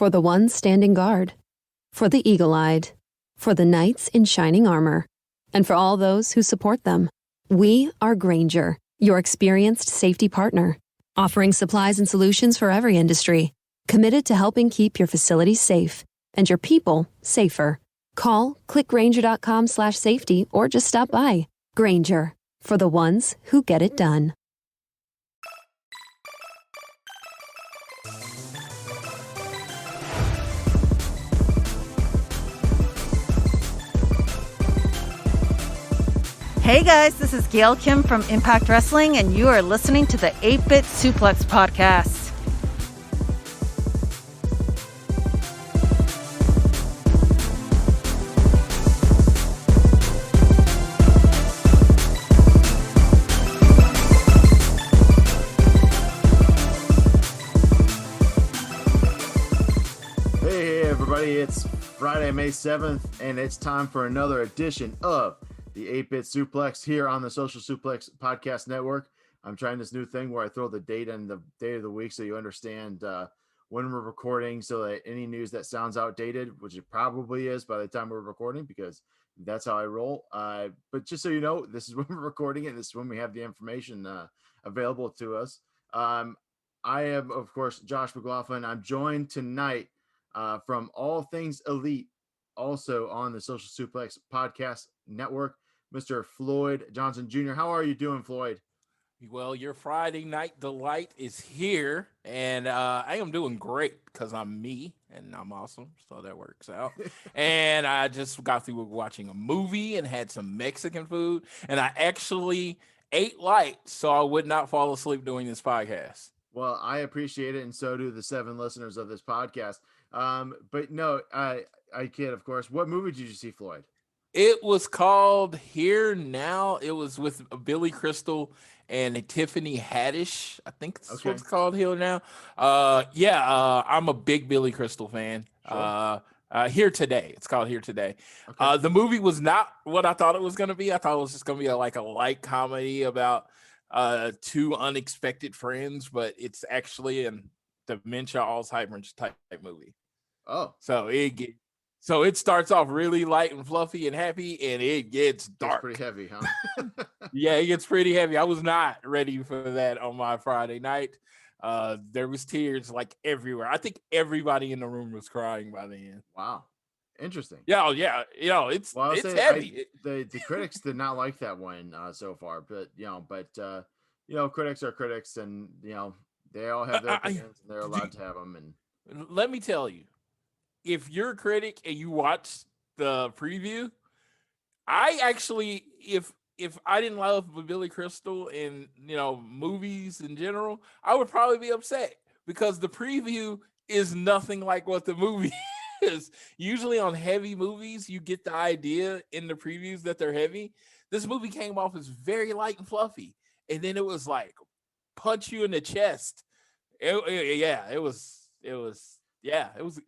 for the ones standing guard, for the eagle-eyed, for the knights in shining armor, and for all those who support them. We are Grainger, your experienced safety partner, offering supplies and solutions for every industry, committed to helping keep your facilities safe and your people safer. Call, click Grainger.com/safety, or just stop by. Grainger, for the ones who get it done. Hey guys, this is Gail Kim from Impact Wrestling, and you are listening to the 8-Bit Suplex podcast. Hey everybody, it's Friday, May 7th, and it's time for another edition of the 8-Bit Suplex here on the Social Suplex Podcast Network. I'm trying this new thing where I throw the date and the day of the week so you understand when we're recording, so that any news that sounds outdated, which it probably is by the time we're recording, because that's how I roll. But just so you know, this is when we're recording it. This is when we have the information available to us. I am, of course, Josh McLaughlin. I'm joined tonight from All Things Elite, also on the Social Suplex Podcast Network, Mr. Floyd Johnson Jr. How are you doing, Floyd? Well, your Friday night delight is here, and I am doing great because I'm me and I'm awesome, so that works out. And I just got through watching a movie and had some Mexican food, and I actually ate light so I would not fall asleep doing this podcast. Well, I appreciate it, and so do the 7 listeners of this podcast. But no, I kid, of course. What movie did you see, Floyd? It was called Here Now. It was with Billy Crystal and Tiffany Haddish. I think that's what it's called, Here Now. I'm a big Billy Crystal fan. Sure. Here Today. It's called Here Today. Okay. The movie was not what I thought it was going to be. I thought it was just going to be a light comedy about two unexpected friends, but it's actually a dementia Alzheimer's type movie. Oh, so it starts off really light and fluffy and happy, and it gets dark. It's pretty heavy, huh? Yeah, it gets pretty heavy. I was not ready for that on my Friday night. There was tears like everywhere. I think everybody in the room was crying by the end. Wow, interesting. Yeah. It's heavy. The critics did not like that one so far, but critics are critics, and they all have their opinions, and they're allowed to have them. And let me tell you, if you're a critic and you watch the preview, I actually, if I didn't love Billy Crystal and movies in general, I would probably be upset because the preview is nothing like what the movie is. Usually on heavy movies, you get the idea in the previews that they're heavy. This movie came off as very light and fluffy, and then it was like punch you in the chest. It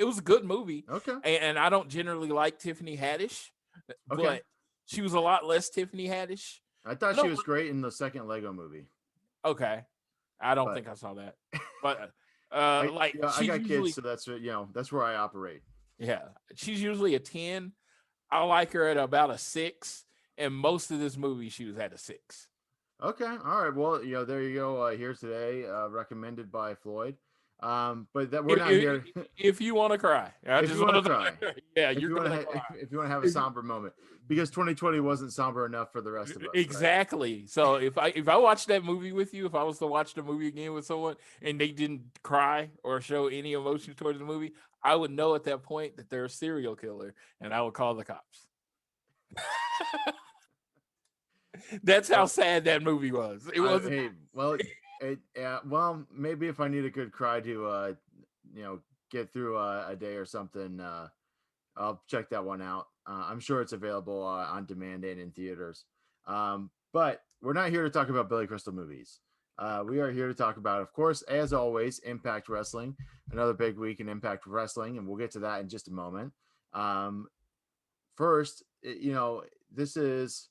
was a good movie. Okay. And I don't generally like Tiffany Haddish, but she was a lot less Tiffany Haddish. I thought she was great in the second Lego movie. Okay. I don't think I saw that. But I got kids, so that's where I operate. Yeah. She's usually a 10. I like her at about a 6, and most of this movie she was at a 6. Okay. All right. Well, there you go. Here Today, recommended by Floyd. But that we're not here. If you want to cry, if you want to cry, if you want to have a somber moment, because 2020 wasn't somber enough for the rest of us. Exactly. Right? So if I watched that movie with you, if I was to watch the movie again with someone and they didn't cry or show any emotion towards the movie, I would know at that point that they're a serial killer, and I would call the cops. That's how sad that movie was. It wasn't. Well, maybe if I need a good cry to, get through a day or something, I'll check that one out. I'm sure it's available on demand and in theaters. But we're not here to talk about Billy Crystal movies. We are here to talk about, of course, as always, Impact Wrestling. Another big week in Impact Wrestling, and we'll get to that in just a moment. First, this is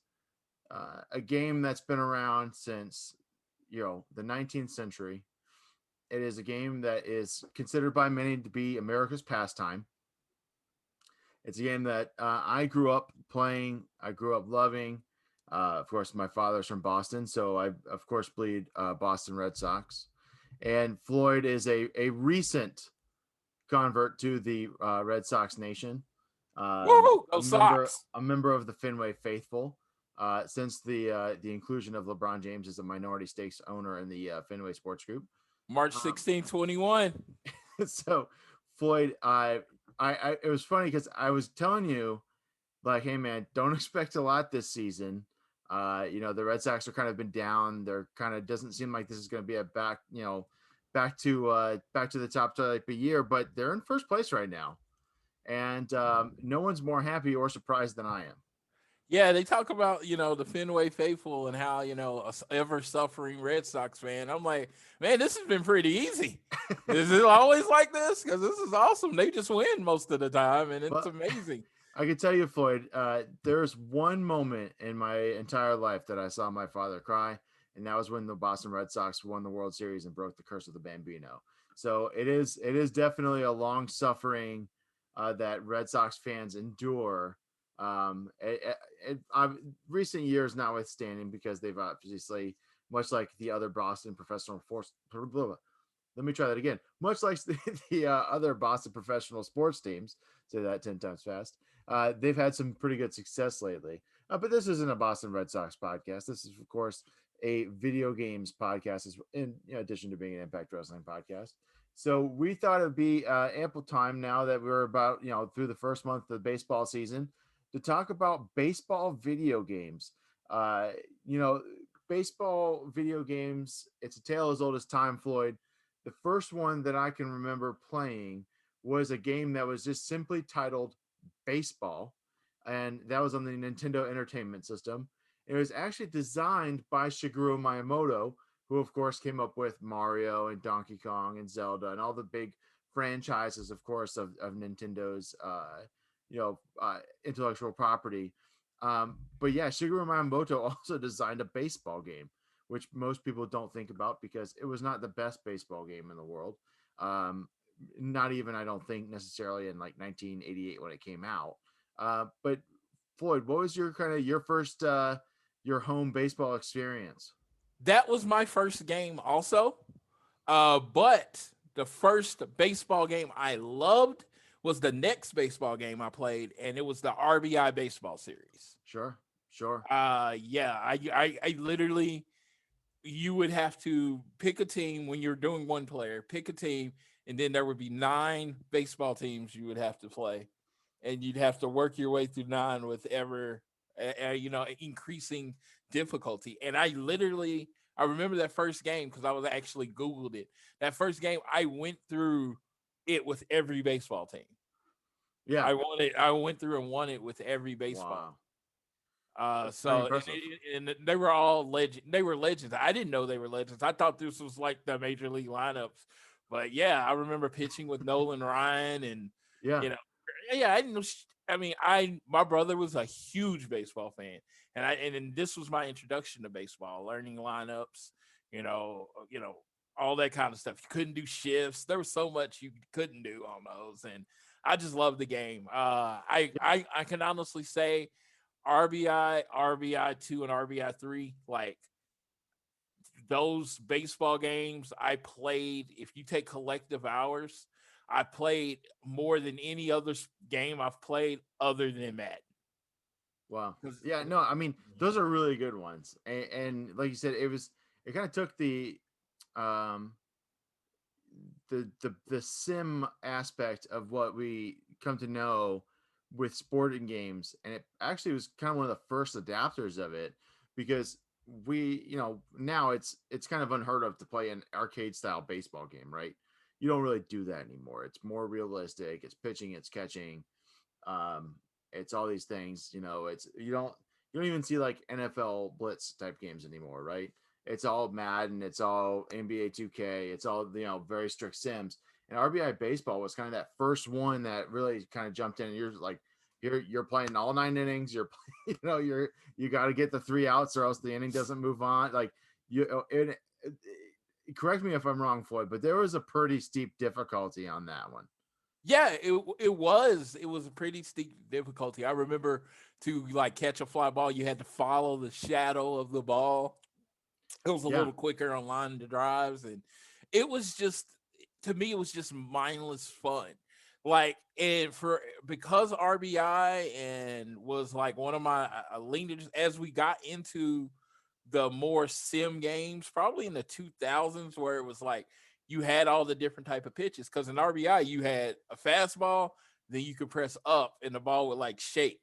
a game that's been around since, the 19th century. It is a game that is considered by many to be America's pastime. It's a game that I grew up playing. I grew up loving. Of course, my father's from Boston, so I, of course, bleed Boston Red Sox. And Floyd is a recent convert to the Red Sox nation. Woo! Go Sox! A member of the Fenway faithful. Since the inclusion of LeBron James as a minority stakes owner in the Fenway Sports Group, March 16, 21. So Floyd, it was funny because I was telling you, like, hey man, don't expect a lot this season. The Red Sox are kind of been down. They're kind of doesn't seem like this is going to be a back to the top type of year, but they're in first place right now, and no one's more happy or surprised than I am. Yeah, they talk about, the Fenway faithful and how, a ever suffering Red Sox fan. I'm like, man, this has been pretty easy. Is it always like this? Because this is awesome. They just win most of the time, and it's amazing. I can tell you, Floyd, there's one moment in my entire life that I saw my father cry, and that was when the Boston Red Sox won the World Series and broke the curse of the Bambino. So it is definitely a long suffering that Red Sox fans endure. Recent years notwithstanding, because they've obviously, much like the other Boston professional force. Let me try that again. Much like the other Boston professional sports teams, say that 10 times fast. They've had some pretty good success lately. But this isn't a Boston Red Sox podcast. This is, of course, a video games podcast, in addition to being an Impact Wrestling podcast. So we thought it'd be ample time, now that we're about through the first month of the baseball season, to talk about baseball video games. Baseball video games, it's a tale as old as time, Floyd. The first one that I can remember playing was a game that was just simply titled Baseball, and that was on the Nintendo Entertainment System. It was actually designed by Shigeru Miyamoto, who of course came up with Mario and Donkey Kong and Zelda and all the big franchises, of course, of Nintendo's intellectual property. But yeah, Shigeru Miyamoto also designed a baseball game, which most people don't think about because it was not the best baseball game in the world. Not even, I don't think, necessarily in like 1988 when it came out. But Floyd, what was your first your home baseball experience? That was my first game also. But the first baseball game I loved was the next baseball game I played, and it was the RBI baseball series. Sure. Yeah, I literally, you would have to pick a team when you're doing one player, pick a team, and then there would be 9 baseball teams you would have to play, and you'd have to work your way through 9 with ever, increasing difficulty. And I remember that first game because I was actually Googled it. That first game, I went through it with every baseball team. Yeah, I went through and won it with every baseball. Wow. So and they were all legend. They were legends. I didn't know they were legends. I thought this was like the major league lineups. But yeah, I remember pitching with Nolan Ryan, and I didn't know. My brother was a huge baseball fan, and this was my introduction to baseball, learning lineups, all that kind of stuff. You couldn't do shifts. There was so much you couldn't do on those, and I just love the game. I can honestly say RBI, RBI2, and RBI3, like those baseball games I played, if you take collective hours, I played more than any other game I've played other than Madden. Wow. Yeah, no, I mean, those are really good ones. And like you said, it kind of took the sim aspect of what we come to know with sporting games, and it actually was kind of one of the first adapters of it, because now it's kind of unheard of to play an arcade style baseball game, right? You don't really do that anymore. It's more realistic. It's pitching, it's catching, it's all these things. It's you don't even see like NFL blitz type games anymore, right? It's all Madden, it's all NBA 2K, it's all very strict sims. And RBI baseball was kind of that first one that really kind of jumped in. And you're like, you're playing all 9 innings. You're you got to get the 3 outs or else the inning doesn't move on. Like correct me if I'm wrong, Floyd, but there was a pretty steep difficulty on that one. Yeah, it was a pretty steep difficulty. I remember to like catch a fly ball, you had to follow the shadow of the ball. It was a Yeah. little quicker on line to drives, and it was just, to me, it was just mindless fun. Like, and because RBI and was like one of my leanings as we got into the more sim games, probably in the 2000s, where it was like you had all the different type of pitches. Because in RBI, you had a fastball, then you could press up, and the ball would like shake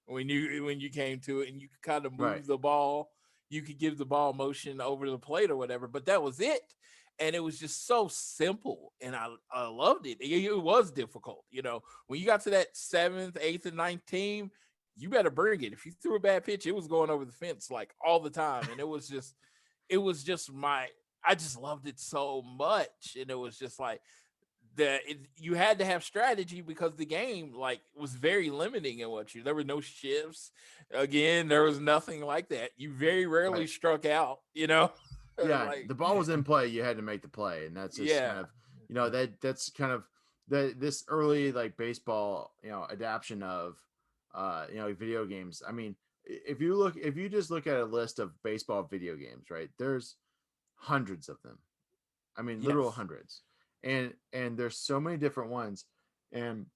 when you came to it, and you could kind of move Right. the ball. You could give the ball motion over the plate or whatever, but that was it. And it was just so simple, and I loved it. It was difficult, when you got to that 7th, 8th, and 9th team, you better bring it. If you threw a bad pitch, it was going over the fence like all the time. And it was just I just loved it so much. And it was just like you had to have strategy because the game like was very limiting in there were no shifts. Again, there was nothing like that. You very rarely Right. struck out, Yeah, like, the ball was in play. You had to make the play, and that's just kind yeah. of, that's kind of this early like baseball, adaption of, video games. I mean, if you just look at a list of baseball video games, right? There's hundreds of them. I mean, literal Yes. hundreds, and there's so many different ones, and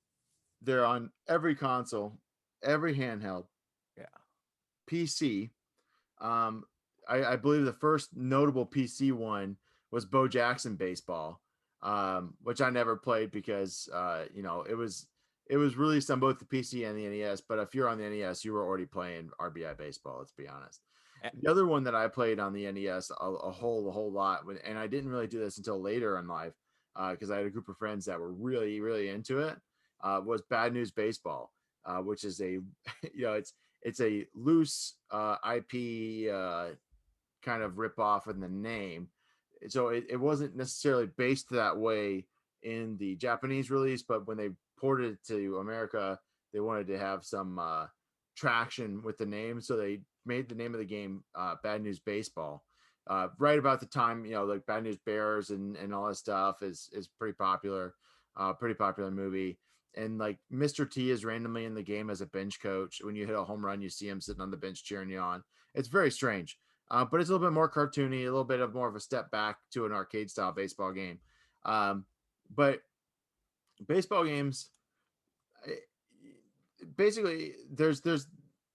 they're on every console, every handheld, Yeah. PC. I believe the first notable PC one was Bo Jackson Baseball, which I never played because it was released on both the PC and the NES. But if you're on the NES, you were already playing RBI Baseball. Let's be honest. The other one that I played on the NES a whole lot, and I didn't really do this until later in life because I had a group of friends that were really really into it. Was Bad News Baseball, which is a it's a loose IP kind of rip off in the name. So it wasn't necessarily based that way in the Japanese release, but when they ported it to America, they wanted to have some traction with the name. So they made the name of the game Bad News Baseball. Right about the time, like Bad News Bears and all that stuff is pretty popular movie. And like Mr. T is randomly in the game as a bench coach. When you hit a home run, you see him sitting on the bench cheering you on. It's very strange, but it's a little bit more cartoony, a little bit of more of a step back to an arcade style baseball game. But baseball games, basically, there's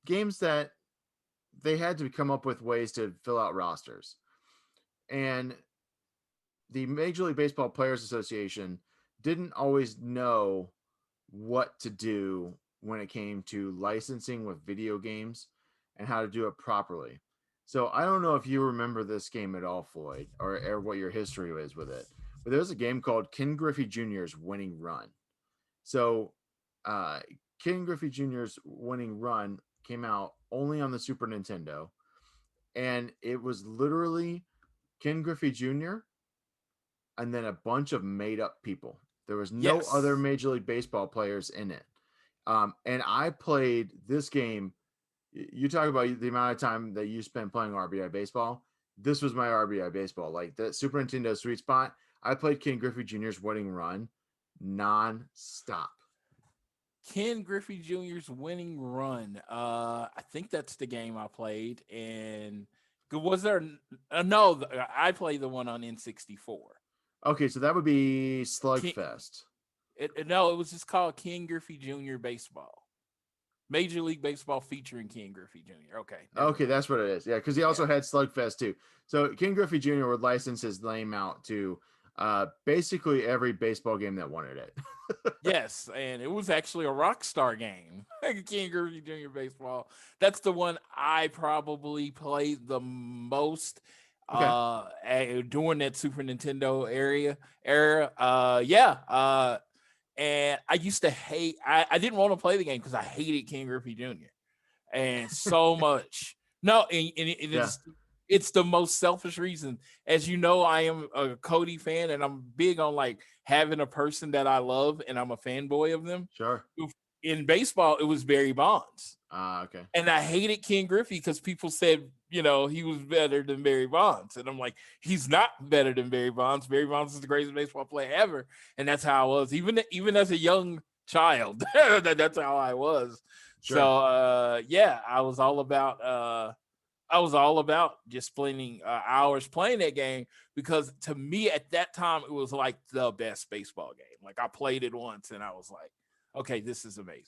games that they had to come up with ways to fill out rosters, and the Major League Baseball Players Association didn't always know what to do when it came to licensing with video games and how to do it properly. So I don't know if you remember this game at all, Floyd, or what your history is with it. But there's a game called Ken Griffey Jr.'s Winning Run. So Ken Griffey Jr.'s Winning Run came out only on the Super Nintendo. And it was literally Ken Griffey Jr. and then a bunch of made up people. There was no other Major League Baseball players in it. And I played this game. You talk about the amount of time that you spent playing RBI Baseball. This was my RBI Baseball. Like the Super Nintendo sweet spot. I played Ken Griffey Jr.'s Winning Run non-stop. Ken Griffey Jr.'s Winning Run. I think that's the game I played. And was there? No, I played the one on N64. Okay, so that would be Slugfest. No, it was just called Ken Griffey Jr. Baseball. Major League Baseball featuring Ken Griffey Jr. Okay, that's what it is. Yeah, because he also had Slugfest too. So Ken Griffey Jr. would license his name out to basically every baseball game that wanted it. Yes, and it was actually a Rockstar game. Ken Griffey Jr. Baseball. That's the one I probably played the most. Okay. During that Super Nintendo era. And I used to hate, I didn't want to play the game because I hated Ken Griffey Jr. and so much. No, it's the most selfish reason. As you know, I am a Cody fan, and I'm big on like having a person that I love, and I'm a fanboy of them. Sure. In baseball, it was Barry Bonds. Okay. And I hated Ken Griffey because people said he was better than Barry Bonds. And I'm like, he's not better than Barry Bonds. Barry Bonds is the greatest baseball player ever. And that's how I was, even as a young child. That's how I was. Sure. So yeah, I was all about just spending hours playing that game, because to me at that time it was like the best baseball game. Like I played it once and I was like, okay, this is amazing.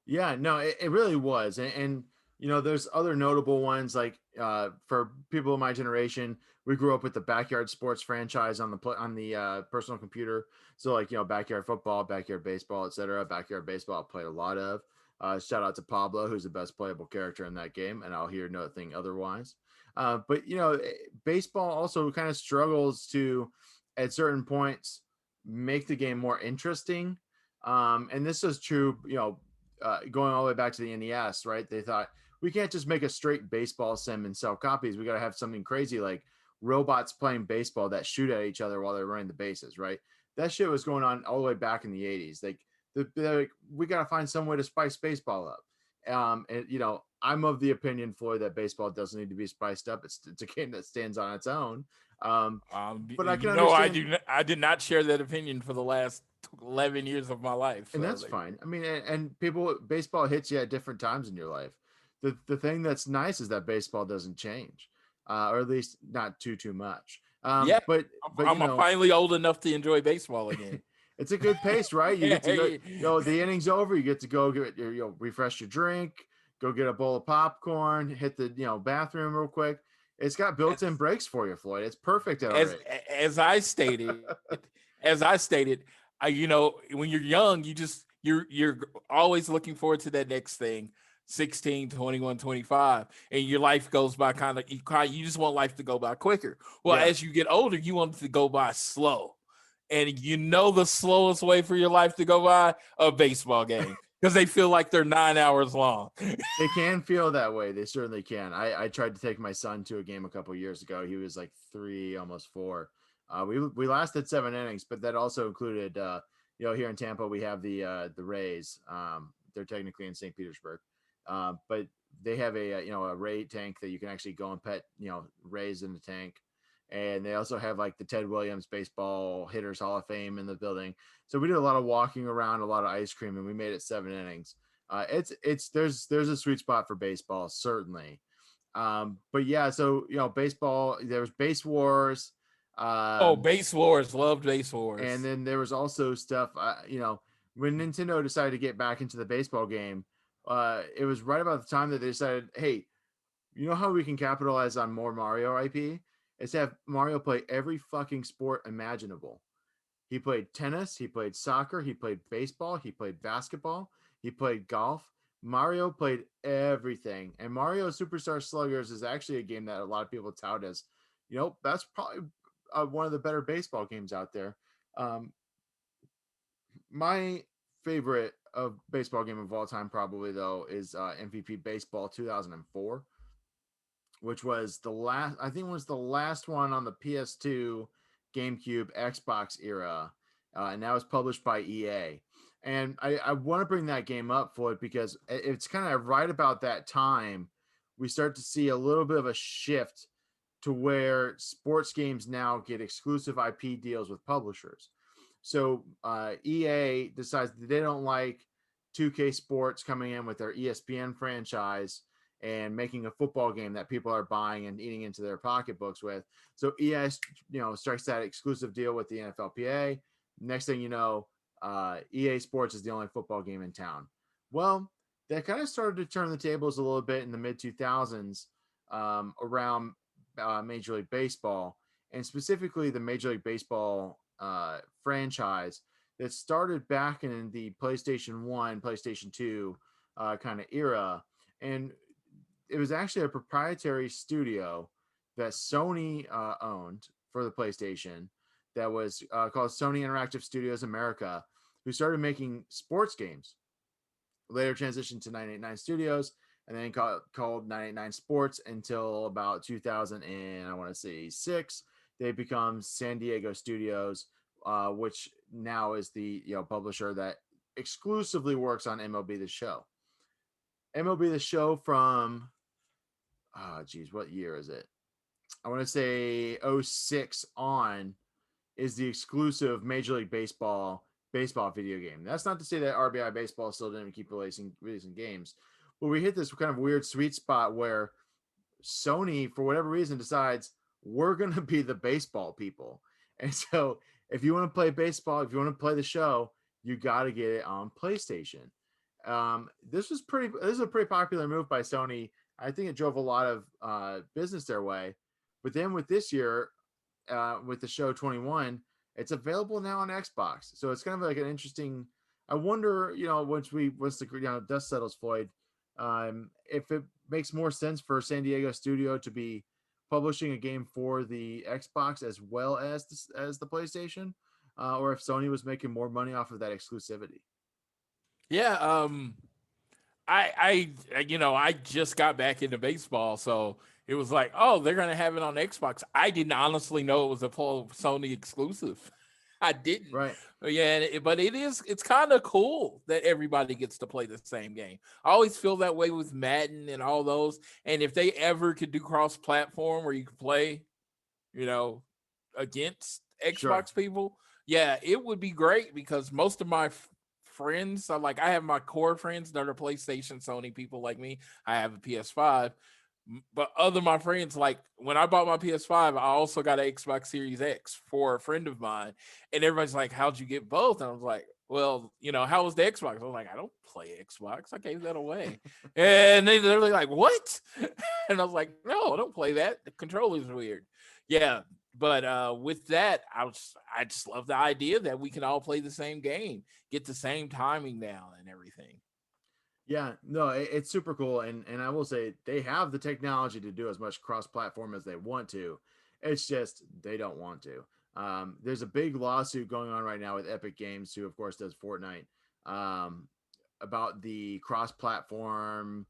Yeah, no, it really was. And there's other notable ones like for people of my generation, we grew up with the backyard sports franchise on the personal computer. So like, backyard football, backyard baseball, etc. Backyard baseball I played a lot of. Shout out to Pablo, who's the best playable character in that game, and I'll hear nothing otherwise. But baseball also kind of struggles to, at certain points, make the game more interesting. And this is true, going all the way back to the NES, right? They thought we can't just make a straight baseball sim and sell copies. We got to have something crazy like robots playing baseball that shoot at each other while they're running the bases, right? That shit was going on all the way back in the 80s. Like, we got to find some way to spice baseball up. And I'm of the opinion, Floyd, that baseball doesn't need to be spiced up. It's a game that stands on its own. But I can understand. I did not share that opinion for the last 11 years of my life. And that's fine. I mean, and baseball hits you at different times in your life. The thing that's nice is that baseball doesn't change, or at least not too much. Yeah, but I'm finally old enough to enjoy baseball again. It's a good pace, right? You get to go, the inning's over. You get to go get refresh your drink, go get a bowl of popcorn, hit the bathroom real quick. It's got built-in breaks for you, Floyd. It's perfect at our age. As I stated, when you're young, you're always looking forward to that next thing. 16, 21, 25, and your life goes by you just want life to go by quicker. Well, as you get older, you want it to go by slow. And the slowest way for your life to go by, a baseball game, because they feel like they're 9 hours long. They can feel that way. They certainly can. I tried to take my son to a game a couple years ago. He was like 3, almost 4. We lasted 7 innings, but that also included, here in Tampa, we have the Rays. They're technically in St. Petersburg. But they have a Ray tank that you can actually go and pet, Rays in the tank. And they also have like the Ted Williams Baseball Hitters Hall of Fame in the building. So we did a lot of walking around, a lot of ice cream, and we made it 7 innings. There's a sweet spot for baseball, certainly. But yeah, so, baseball, there was Base Wars. Base Wars, loved Base Wars. And then there was also stuff, when Nintendo decided to get back into the baseball game, it was right about the time that they decided, hey, you know how we can capitalize on more Mario IP? Is to have Mario play every fucking sport imaginable. He played tennis, he played soccer, he played baseball, he played basketball, he played golf. Mario played everything. And Mario Superstar Sluggers is actually a game that a lot of people tout as, that's probably one of the better baseball games out there. My favorite of baseball game of all time probably, though, is MVP Baseball 2004, which was the last one on the PS2, GameCube, Xbox era, and that was published by EA. And I want to bring that game up, Floyd, because it's kind of right about that time we start to see a little bit of a shift to where sports games now get exclusive IP deals with publishers. So EA decides that they don't like 2K Sports coming in with their ESPN franchise and making a football game that people are buying and eating into their pocketbooks with. So EA, strikes that exclusive deal with the NFLPA. Next thing you know, EA Sports is the only football game in town. Well, that kind of started to turn the tables a little bit in the mid 2000s around Major League Baseball, and specifically the Major League Baseball franchise that started back in the PlayStation 1, PlayStation 2 kind of era. And it was actually a proprietary studio that Sony owned for the PlayStation that was called Sony Interactive Studios America, who started making sports games. Later transitioned to 989 Studios, and then called 989 Sports until about 2006. They become San Diego Studios, which now is the publisher that exclusively works on MLB The Show. MLB The Show from geez, what year is it? I want to say '06 on is the exclusive Major League baseball video game. That's not to say that RBI Baseball still didn't keep releasing games, but we hit this kind of weird sweet spot where Sony, for whatever reason, decides we're going to be the baseball people. And so if you want to play baseball, if you want to play the show, you got to get it on PlayStation. This is a pretty popular move by Sony. I think it drove a lot of business their way. But then with this year, with the show 21, it's available now on Xbox. So it's kind of like an interesting. I wonder, once the dust settles, Floyd, if it makes more sense for San Diego Studio to be publishing a game for the Xbox as well as the PlayStation, or if Sony was making more money off of that exclusivity. Yeah, I just got back into baseball, so it was like, oh, they're gonna have it on Xbox. I didn't honestly know it was a full Sony exclusive. I didn't. Right. Yeah, but it's kind of cool that everybody gets to play the same game. I always feel that way with Madden and all those. And if they ever could do cross-platform where you could play, against Xbox people, yeah, it would be great because most of my friends are like, I have my core friends that are PlayStation, Sony people like me. I have a PS5. But other my friends, like when I bought my PS5, I also got an Xbox Series X for a friend of mine, and everybody's like, "How'd you get both?" And I was like, "Well, how was the Xbox?" I was like, "I don't play Xbox. I gave that away." And they're like, "What?" And I was like, "No, I don't play that. The controller's weird." Yeah, but with that, I just love the idea that we can all play the same game, get the same timing down, and everything. Yeah, no, it's super cool, and I will say they have the technology to do as much cross-platform as they want to. It's just they don't want to. There's a big lawsuit going on right now with Epic Games, who of course does Fortnite, about the cross-platform.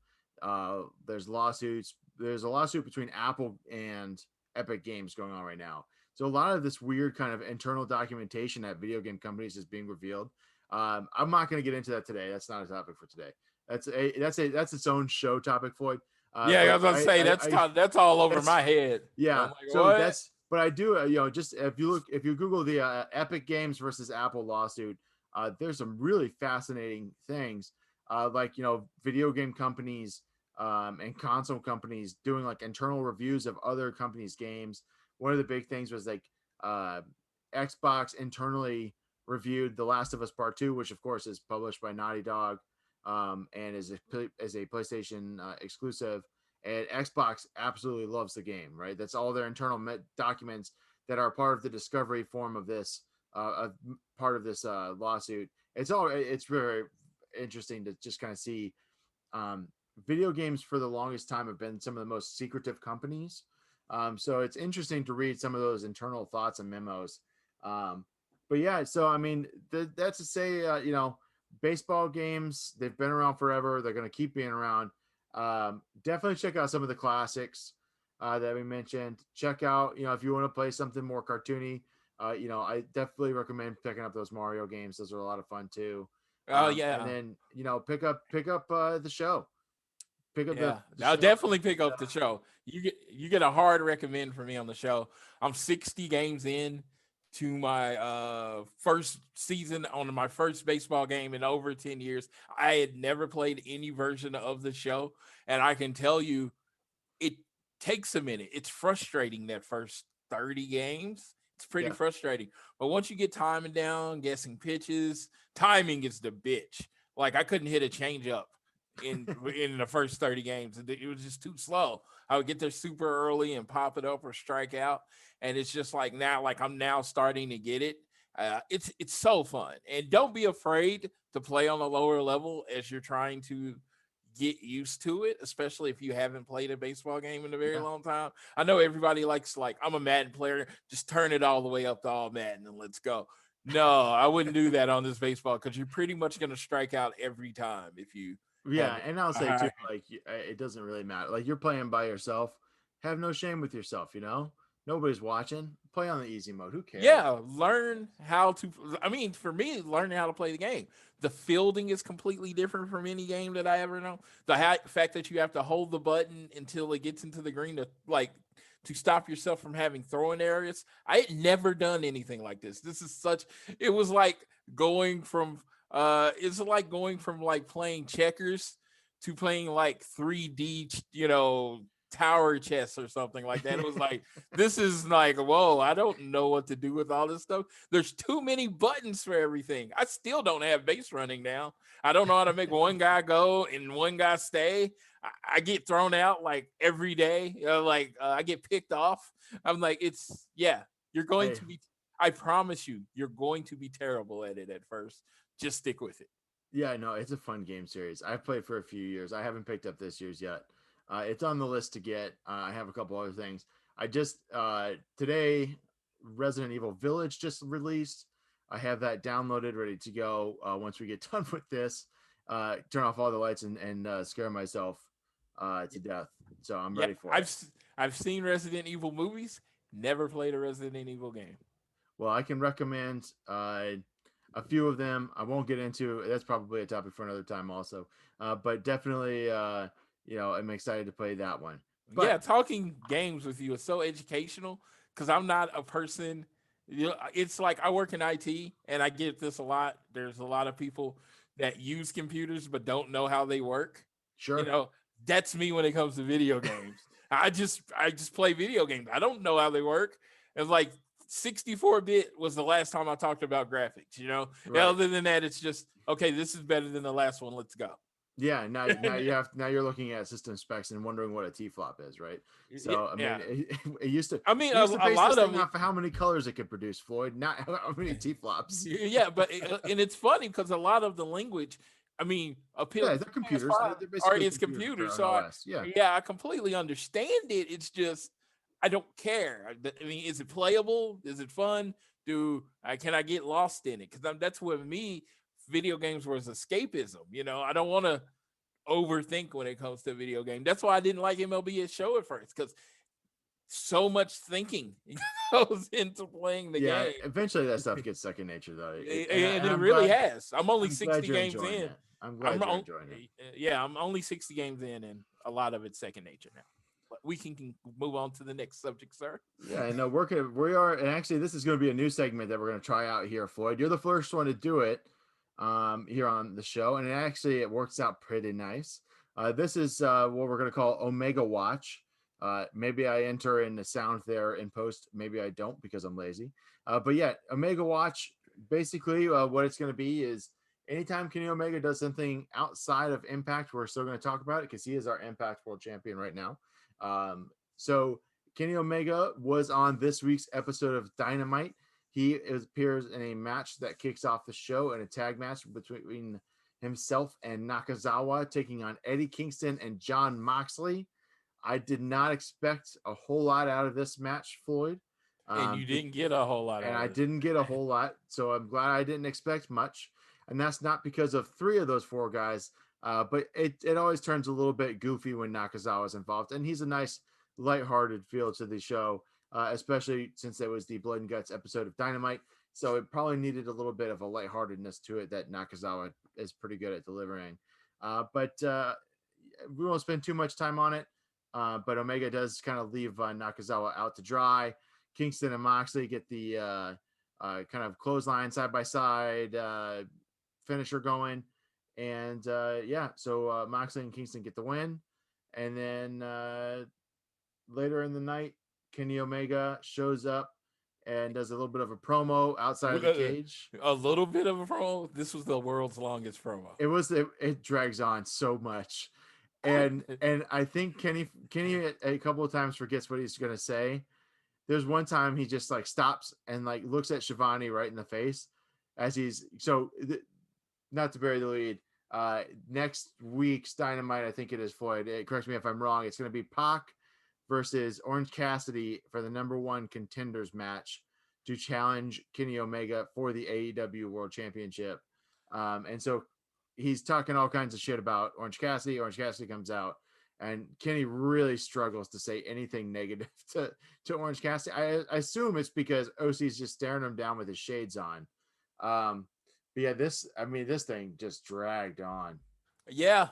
There's lawsuits. There's a lawsuit between Apple and Epic Games going on right now. So a lot of this weird kind of internal documentation at video game companies is being revealed. I'm not going to get into that today. That's not a topic for today. That's its own show topic, Floyd. Yeah, I was gonna say that's all over my head. Yeah. Like, so what? but I do, just if you Google the Epic Games versus Apple lawsuit, there's some really fascinating things, like video game companies and console companies doing like internal reviews of other companies' games. One of the big things was like Xbox internally reviewed The Last of Us Part 2, which of course is published by Naughty Dog, and is a PlayStation exclusive. And Xbox absolutely loves the game, right? That's all their internal documents that are part of the discovery form of this, part of this lawsuit. It's very interesting to just kind of see. Video games for the longest time have been some of the most secretive companies. So it's interesting to read some of those internal thoughts and memos. But yeah, so I mean, that's to say, baseball games, they've been around forever. They're going to keep being around. Definitely check out some of the classics that we mentioned. Check out, if you want to play something more cartoony, I definitely recommend picking up those Mario games. Those are a lot of fun too. Oh yeah. And then, pick up the show. Pick up the I'll show. Definitely pick up the show. You get a hard recommend for me on the show. I'm 60 games in to my first season on my first baseball game in over 10 years. I had never played any version of the show, and I can tell you it takes a minute. It's frustrating that first 30 games. It's pretty frustrating. But once you get timing down, guessing pitches, timing is the bitch. Like I couldn't hit a changeup in the first 30 games. It was just too slow. I would get there super early and pop it up or strike out. And it's just like now, like I'm now starting to get it. It's so fun. And don't be afraid to play on a lower level as you're trying to get used to it, especially if you haven't played a baseball game in a very long time. I know everybody likes, like, I'm a Madden player, just turn it all the way up to all Madden and let's go. No, I wouldn't do that on this baseball because you're pretty much going to strike out every time if you. Yeah, and I'll say too, like it doesn't really matter. Like you're playing by yourself, have no shame with yourself. Nobody's watching. Play on the easy mode. Who cares? Yeah, learn how to. I mean, for me, learning how to play the game. The fielding is completely different from any game that I ever know. The fact that you have to hold the button until it gets into the green to stop yourself from having throwing areas. I had never done anything like this. This is such. It was like going from. It's like going from like playing checkers to playing like 3D. Tower chess or something like that. It was like, this is like, whoa, I don't know what to do with all this stuff. There's too many buttons for everything. I still don't have base running now. I don't know how to make one guy go and one guy stay. I get thrown out like every day. I get picked off. I'm like, you're going Hey, to be, I promise you, you're going to be terrible at it at first. Just stick with it. yeah, no, it's a fun game series. I've played for a few years. I haven't picked up this year's yet. It's on the list to get. I have a couple other things. I just today Resident Evil Village just released. I have that downloaded, ready to go. Once we get done with this, turn off all the lights and scare myself to death. So I'm Yeah, ready for it. I've seen Resident Evil movies, never played a Resident Evil game. Well, I can recommend a few of them. I won't get into. That's probably a topic for another time, also. But definitely, I'm excited to play that one. Yeah, But talking games with you is so educational because I'm not a person. It's like I work in IT and I get this a lot. There's a lot of people that use computers but don't know how they work. You sure, know, that's me when it comes to video games. I just play video games. I don't know how they work. It's like 64-bit was the last time I talked about graphics. right. Other than that, it's just okay. This is better than the last one. Let's go. Yeah, now you're looking at system specs and wondering what a T flop is, right? So I mean, Yeah. it used to I mean, you used to a base lot this thing of off of how many colors it could produce, Floyd, not how many T flops. Yeah, but and it's funny because a lot of the language, I mean, Yeah, appeal they're computers. PS5 They're or basically it's computers for computers. an OS. Yeah, I completely understand it. It's just I don't care. I mean, is it playable? Is it fun? Can I get lost in it? Because that's what me video games was escapism. I don't want to overthink when it comes to video game. That's why I didn't like MLB at show at first because so much thinking goes into playing the yeah. game. Eventually, that stuff gets second nature, though. And And it I'm really glad. has. I'm only I'm glad 60 you're games enjoying in. it. I'm glad you're enjoying it. Yeah, I'm only 60 games in, and a lot of it's second nature now. But we can move on to the next subject, sir. Yeah, no, we are, and actually, this is going to be a new segment that we're going to try out here, Floyd. You're the first one to do it, here on the show, and it works out pretty nice. This is what we're going to call Omega Watch. Maybe I enter in the sound there in post. Maybe I don't because I'm lazy. But yeah, Omega Watch. Basically, what it's going to be is anytime Kenny Omega does something outside of Impact, we're still going to talk about it because he is our Impact World Champion right now. So Kenny Omega was on this week's episode of Dynamite. He appears in a match that kicks off the show in a tag match between himself and Nakazawa, taking on Eddie Kingston and Jon Moxley. I did not expect a whole lot out of this match, Floyd. And you didn't get a whole lot And out I of it. didn't get a whole lot, so I'm glad I didn't expect much. And that's not because of three of those four guys, but it always turns a little bit goofy when Nakazawa is involved. And he's a nice, lighthearted feel to the show, especially since it was the Blood and Guts episode of Dynamite. So it probably needed a little bit of a lightheartedness to it that Nakazawa is pretty good at delivering. But we won't spend too much time on it. But Omega does kind of leave Nakazawa out to dry. Kingston and Moxley get the kind of clothesline side by side finisher going. And so Moxley and Kingston get the win. And then later in the night, Kenny Omega shows up and does a little bit of a promo outside of the cage. A little bit of a promo. This was the world's longest promo. It drags on so much. And I think Kenny a couple of times forgets what he's gonna say. There's one time he just like stops and like looks at Shivani right in the face as not to bury the lead. Next week's Dynamite, I think it is, Floyd. Correct me if I'm wrong. It's going to be Pac versus Orange Cassidy for the #1 contenders match to challenge Kenny Omega for the AEW World Championship. And so he's talking all kinds of shit about Orange Cassidy. Orange Cassidy comes out And Kenny really struggles to say anything negative to Orange Cassidy. I assume it's because OC's just staring him down with his shades on. But yeah, this thing just dragged on. Yeah.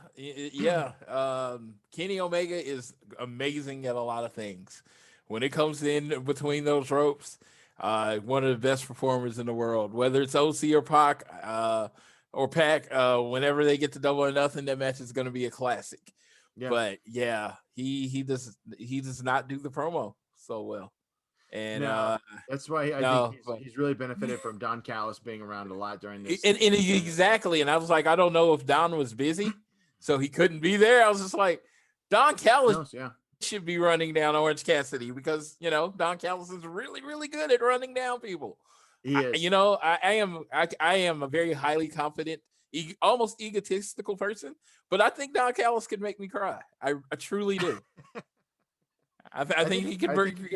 Kenny Omega is amazing at a lot of things. When it comes in between those ropes, one of the best performers in the world. Whether it's OC or Pac, whenever they get to Double or Nothing, that match is going to be a classic. Yeah. But yeah, he does not do the promo so well. And no, that's why I think he's really benefited from Don Callis being around a lot during this. And exactly. And I was like, I don't know if Don was busy, so he couldn't be there. I was just like, Don Callis should be running down Orange Cassidy because Don Callis is really, really good at running down people. He is. I am a very highly confident, almost egotistical person, but I think Don Callis could make me cry. I truly do. I think he can break me.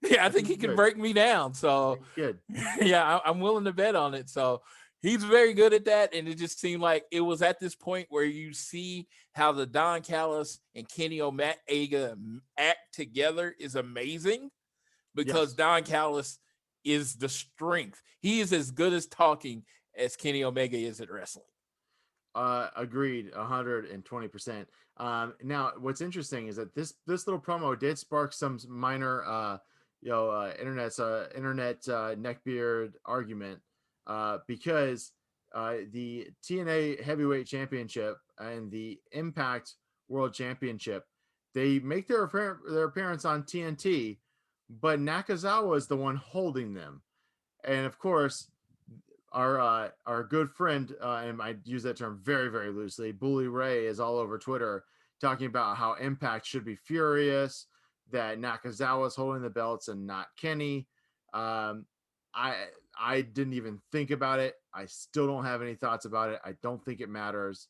Yeah, I think he can break me down. So good. Yeah, I'm willing to bet on it. So he's very good at that. And it just seemed like it was at this point where you see how the Don Callis and Kenny Omega act together is amazing because Don Callis is the strength. He is as good as talking as Kenny Omega is at wrestling. Agreed, 120%. Now what's interesting is that this little promo did spark some minor internet neckbeard argument because the TNA Heavyweight Championship and the Impact World Championship, they make their appearance on TNT, but Nakazawa is the one holding them. And of course, our good friend, and I use that term very, very loosely, Bully Ray is all over Twitter talking about how Impact should be furious that Nakazawa is holding the belts and not Kenny. I didn't even think about it. I still don't have any thoughts about it. I don't think it matters.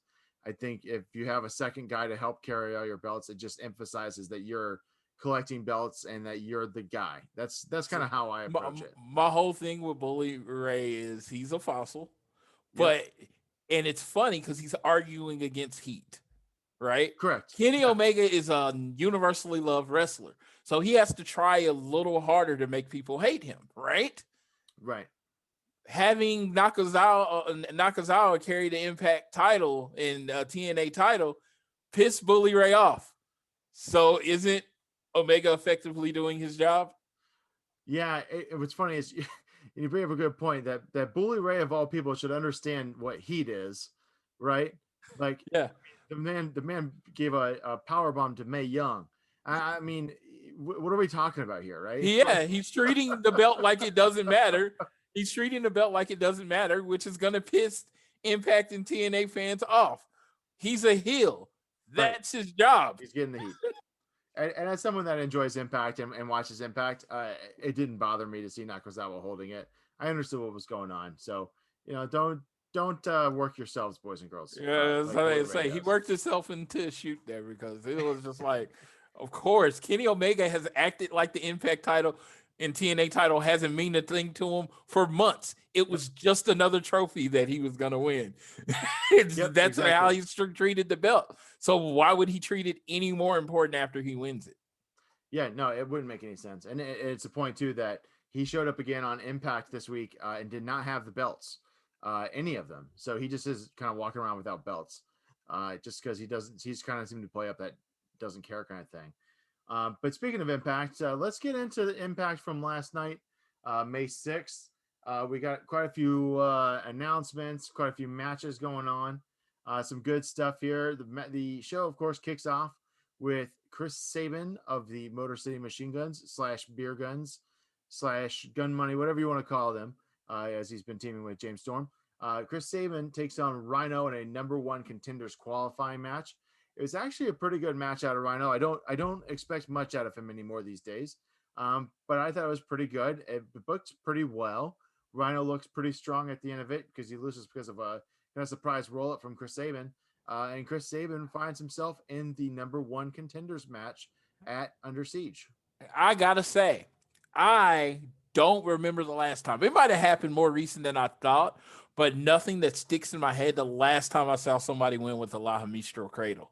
I think if you have a second guy to help carry all your belts, it just emphasizes that you're collecting belts and that you're the guy. That's kind of how I approach it. My whole thing with Bully Ray is he's a fossil, and it's funny because he's arguing against heat, right? Correct. Kenny Omega is a universally loved wrestler, so he has to try a little harder to make people hate him, right? Right. Having Nakazawa carry the Impact title and TNA title pissed Bully Ray off. So isn't Omega effectively doing his job? Yeah, what's funny is you bring up a good point that Bully Ray of all people should understand what heat is, right? Like, the man gave a power bomb to Mae Young. I mean, what are we talking about here, right? Yeah, he's treating the belt like it doesn't matter. He's treating the belt like it doesn't matter, which is going to piss Impact and TNA fans off. He's a heel. That's his job. He's getting the heat. And as someone that enjoys Impact and watches Impact, it didn't bother me to see Nakazawa holding it. I understood what was going on. So, don't work yourselves, boys and girls. Yeah, that's how they say. He worked himself into a shoot there because it was just like, of course, Kenny Omega has acted like the Impact title and TNA title hasn't mean a thing to him for months. It was just another trophy that he was going to win. That's exactly how he's treated the belt. So why would he treat it any more important after he wins it? Yeah, no, it wouldn't make any sense. And it's a point too that he showed up again on Impact this week and did not have the belts, any of them. So he just is kind of walking around without belts, just because he's kind of seemed to play up that doesn't care kind of thing. But speaking of Impact, let's get into the Impact from last night, May 6th. We got quite a few announcements, quite a few matches going on. Some good stuff here. The show, of course, kicks off with Chris Sabin of the Motor City Machine Guns / Beer Guns / Gun Money, whatever you want to call them, as he's been teaming with James Storm. Chris Sabin takes on Rhino in a number 1 contenders qualifying match. It was actually a pretty good match out of Rhino. I don't expect much out of him anymore these days, but I thought it was pretty good. It booked pretty well. Rhino looks pretty strong at the end of it because he loses because of a kind of surprise roll up from Chris Sabin. And Chris Sabin finds himself in the number 1 contenders match at Under Siege. I gotta say, I don't remember the last time. It might have happened more recent than I thought, but nothing that sticks in my head the last time I saw somebody win with a La Mistral Cradle.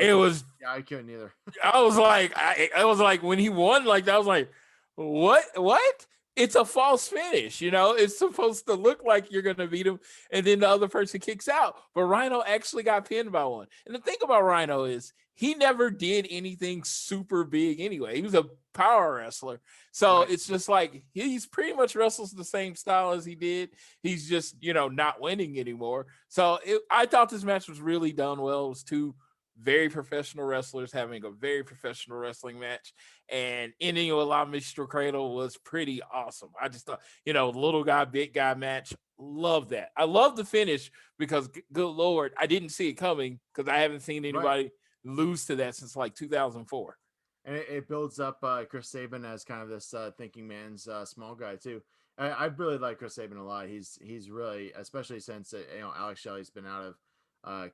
It was. Yeah, I couldn't either. I was like, I was like, when he won, like that, I was like, what? It's a false finish, It's supposed to look like you're gonna beat him, and then the other person kicks out. But Rhino actually got pinned by one. And the thing about Rhino is he never did anything super big anyway. He was a power wrestler, so Right. it's just like he's pretty much wrestles the same style as he did. He's just not winning anymore. So I thought this match was really done well. It was two very professional wrestlers having a very professional wrestling match, and ending with La Mistral Cradle was pretty awesome. I just thought, little guy, big guy match. Love that. I love the finish because, good Lord, I didn't see it coming because I haven't seen anybody lose to that since like 2004. And it builds up Chris Sabin as kind of this thinking man's small guy too. I really like Chris Sabin a lot. He's really, especially since Alex Shelley's been out of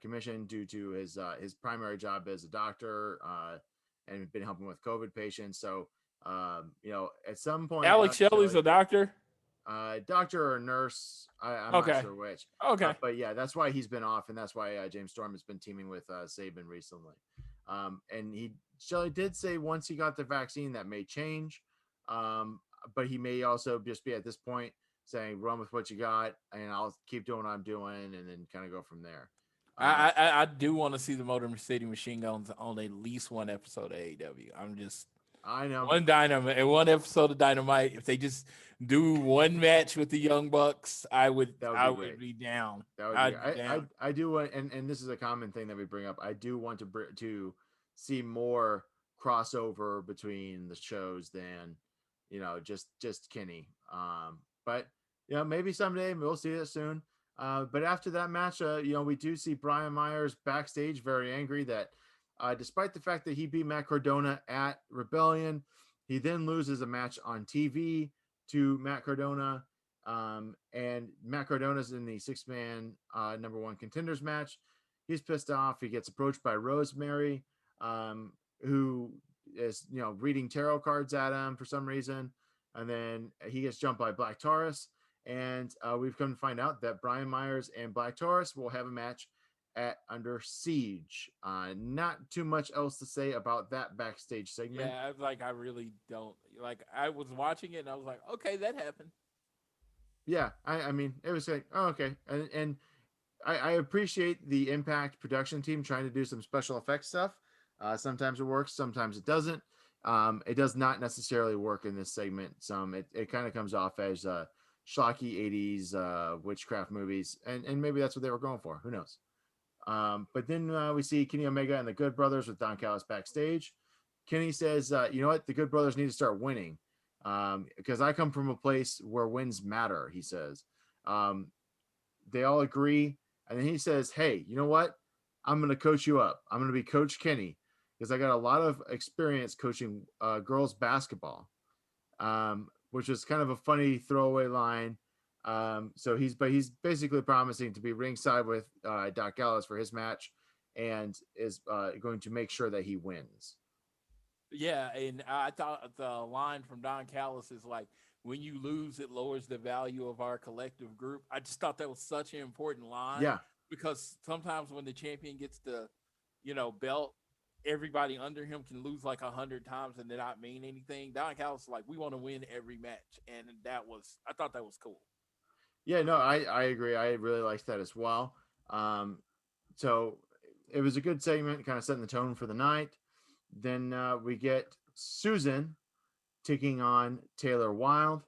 commission due to his primary job as a doctor and been helping with COVID patients. So at some point, Alex Shelley's a doctor. Doctor or nurse, I'm Okay. not sure which. Okay. But yeah, that's why he's been off, and that's why James Storm has been teaming with Sabin recently. And Shelley did say once he got the vaccine that may change, but he may also just be at this point saying run with what you got, and I'll keep doing what I'm doing, and then kind of go from there. I do want to see the Motor City Machine Guns on at least one episode of AEW. I know one Dynamite and one episode of Dynamite. If they just do one match with the Young Bucks, I would be down. I do want, and this is a common thing that we bring up. I do want to see more crossover between the shows than just Kenny. But maybe someday we'll see it soon. But after that match, we do see Brian Myers backstage very angry that despite the fact that he beat Matt Cardona at Rebellion, he then loses a match on TV to Matt Cardona. And Matt Cardona's in the 6-man number 1 contenders match. He's pissed off. He gets approached by Rosemary, who is, reading tarot cards at him for some reason. And then he gets jumped by Black Taurus. And we've come to find out that Brian Myers and Black Taurus will have a match at Under Siege. Not too much else to say about that backstage segment. Yeah, I really don't I was watching it and I was like, okay, that happened. Yeah, I mean, it was like, oh, okay. And I appreciate the Impact production team trying to do some special effects stuff. Sometimes it works, sometimes it doesn't. It does not necessarily work in this segment. It kind of comes off as schlocky 80s witchcraft movies, and maybe that's what they were going for. Who knows? But then we see Kenny Omega and the Good Brothers with Don Callis backstage. Kenny says, you know what? The Good Brothers need to start winning because I come from a place where wins matter, he says. They all agree. And then he says, hey, you know what? I'm going to coach you up. I'm going to be Coach Kenny because I got a lot of experience coaching girls basketball, which is kind of a funny throwaway line. So he's basically promising to be ringside with Doc Gallows for his match and is going to make sure that he wins. Yeah, and I thought the line from Don Callis is like, when you lose, it lowers the value of our collective group. I just thought that was such an important line. Yeah. Because sometimes when the champion gets the, belt, everybody under him can lose like 100 times and not mean anything. Don Callis is like, we want to win every match. And I thought that was cool. Yeah, no, I agree. I really liked that as well. So it was a good segment, kind of setting the tone for the night. Then we get Susan taking on Taylor Wilde.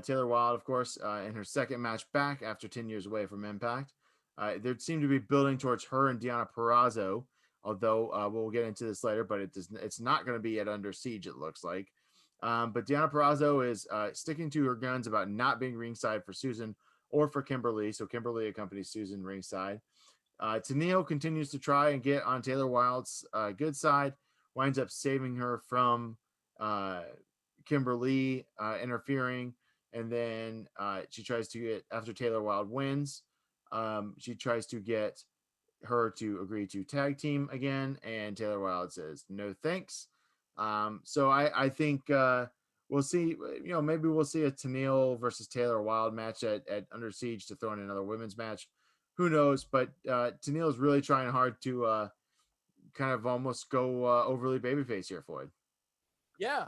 Taylor Wilde, of course, in her second match back after 10 years away from Impact. There seemed to be building towards her and Deonna Purrazzo, although we'll get into this later, but it's not going to be at Under Siege, it looks like. But Deonna Purrazzo is sticking to her guns about not being ringside for Susan or for Kimberly. So Kimberly accompanies Susan ringside. Tenille continues to try and get on Taylor Wilde's good side, winds up saving her from Kimberly interfering. And then she tries to get, after Taylor Wilde wins, she tries to get her to agree to tag team again. And Taylor Wilde says, no, thanks. So I think we'll see, maybe we'll see a Tenille versus Taylor Wilde match at Under Siege to throw in another women's match. Who knows? But Tenille is really trying hard to kind of almost go overly babyface here, Floyd. Yeah.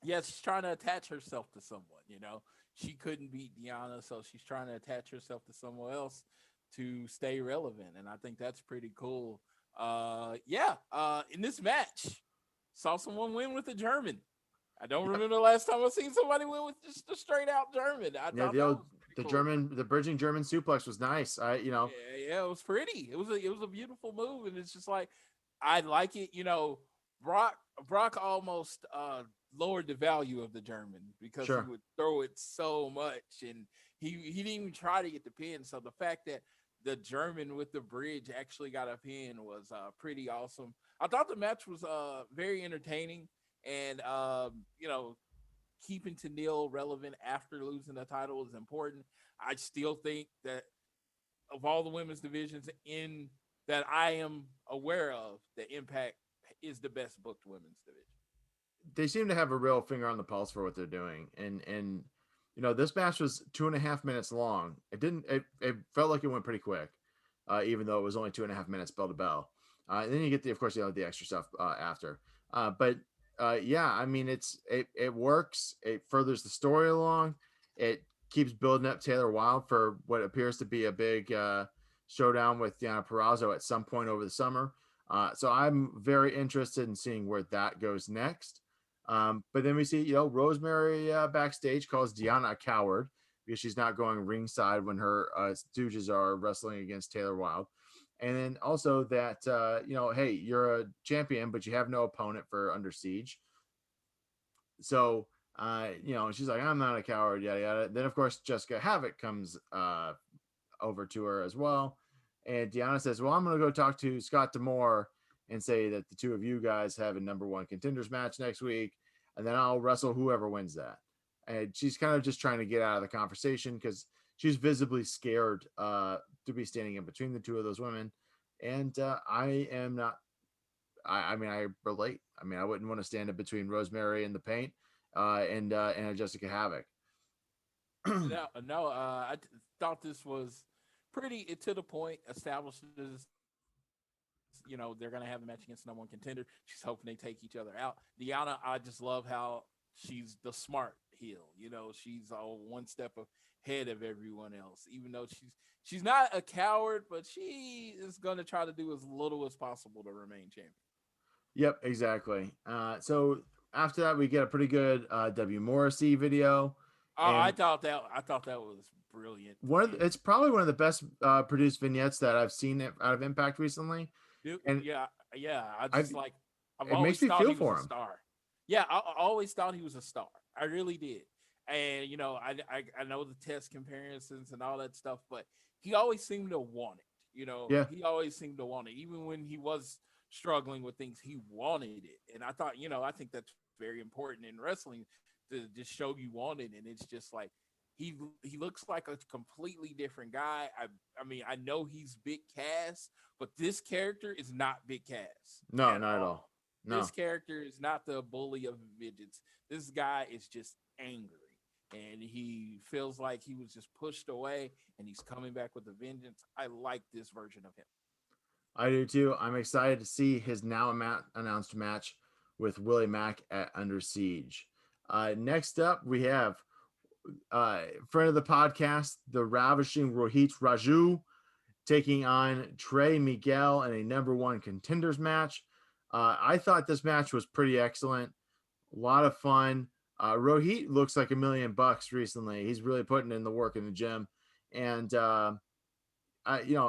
Yeah, she's trying to attach herself to someone, you know. She couldn't beat Deanna, so she's trying to attach herself to someone else to stay relevant. And I think that's pretty cool. In this match, saw someone win with a German. I don't remember the last time I seen somebody win with just a straight out German. I thought that was pretty cool. The bridging German suplex was nice. Yeah, it was pretty. It was a beautiful move, and it's just like I like it. You know, Brock almost lowered the value of the German because Sure. he would throw it so much, and he didn't even try to get the pin. So the fact that the German with the bridge actually got a pin was pretty awesome. I thought the match was very entertaining, and keeping Tenille relevant after losing the title is important. I still think that of all the women's divisions in that I am aware of, the Impact is the best booked women's division. They seem to have a real finger on the pulse for what they're doing, and this match was 2.5 minutes long. It felt like it went pretty quick, even though it was only 2.5 minutes bell to bell. And then you get the extra stuff after. I mean, it works. It furthers the story along. It keeps building up Taylor Wilde for what appears to be a big showdown with Deonna Purrazzo at some point over the summer. So I'm very interested in seeing where that goes next. But then we see, Rosemary backstage calls Deonna a coward because she's not going ringside when her stooges are wrestling against Taylor Wilde. And then also that, hey, you're a champion, but you have no opponent for Under Siege. So, she's like, I'm not a coward, yada, yada. Then, of course, Jessica Havoc comes over to her as well. And Deonna says, well, I'm going to go talk to Scott D'Amore and say that the two of you guys have a number one contenders match next week. And then I'll wrestle whoever wins that. And she's kind of just trying to get out of the conversation because she's visibly scared to be standing in between the two of those women. And I am not. I mean, I relate. I mean, I wouldn't want to stand in between Rosemary and the Paint and a Jessica Havoc. I thought this was pretty to the point. Establishes, they're gonna have a match against the number one contender. She's hoping they take each other out. Deonna, I just love how she's the smart heel. She's one step ahead of everyone else. Even though she's not a coward, but she is gonna try to do as little as possible to remain champion. Yep, exactly. So after that, we get a pretty good W. Morrissey video. I thought that was brilliant. It's probably one of the best produced vignettes that I've seen out of Impact recently. Dude, and I've it makes me feel for him. Star. Yeah, I always thought he was a star. I really did. And I know the test comparisons and all that stuff, but he always seemed to want it. Yeah. He always seemed to want it, even when he was struggling with things. He wanted it, and I thought, I think that's very important in wrestling to just show you want it. And it's just like he looks like a completely different guy. I mean, I know he's Big Cass, but this character is not Big Cass. No, not at all. No. This character is not the bully of midgets. This guy is just angry, and he feels like he was just pushed away, and he's coming back with a vengeance. I like this version of him. I do too. I'm excited to see his now announced match with Willie Mack at Under Siege. Next up, we have friend of the podcast, the ravishing Rohit Raju, taking on Trey Miguel in a number one contenders match. I thought this match was pretty excellent. A lot of fun. Rohit looks like $1 million recently. He's really putting in the work in the gym. And,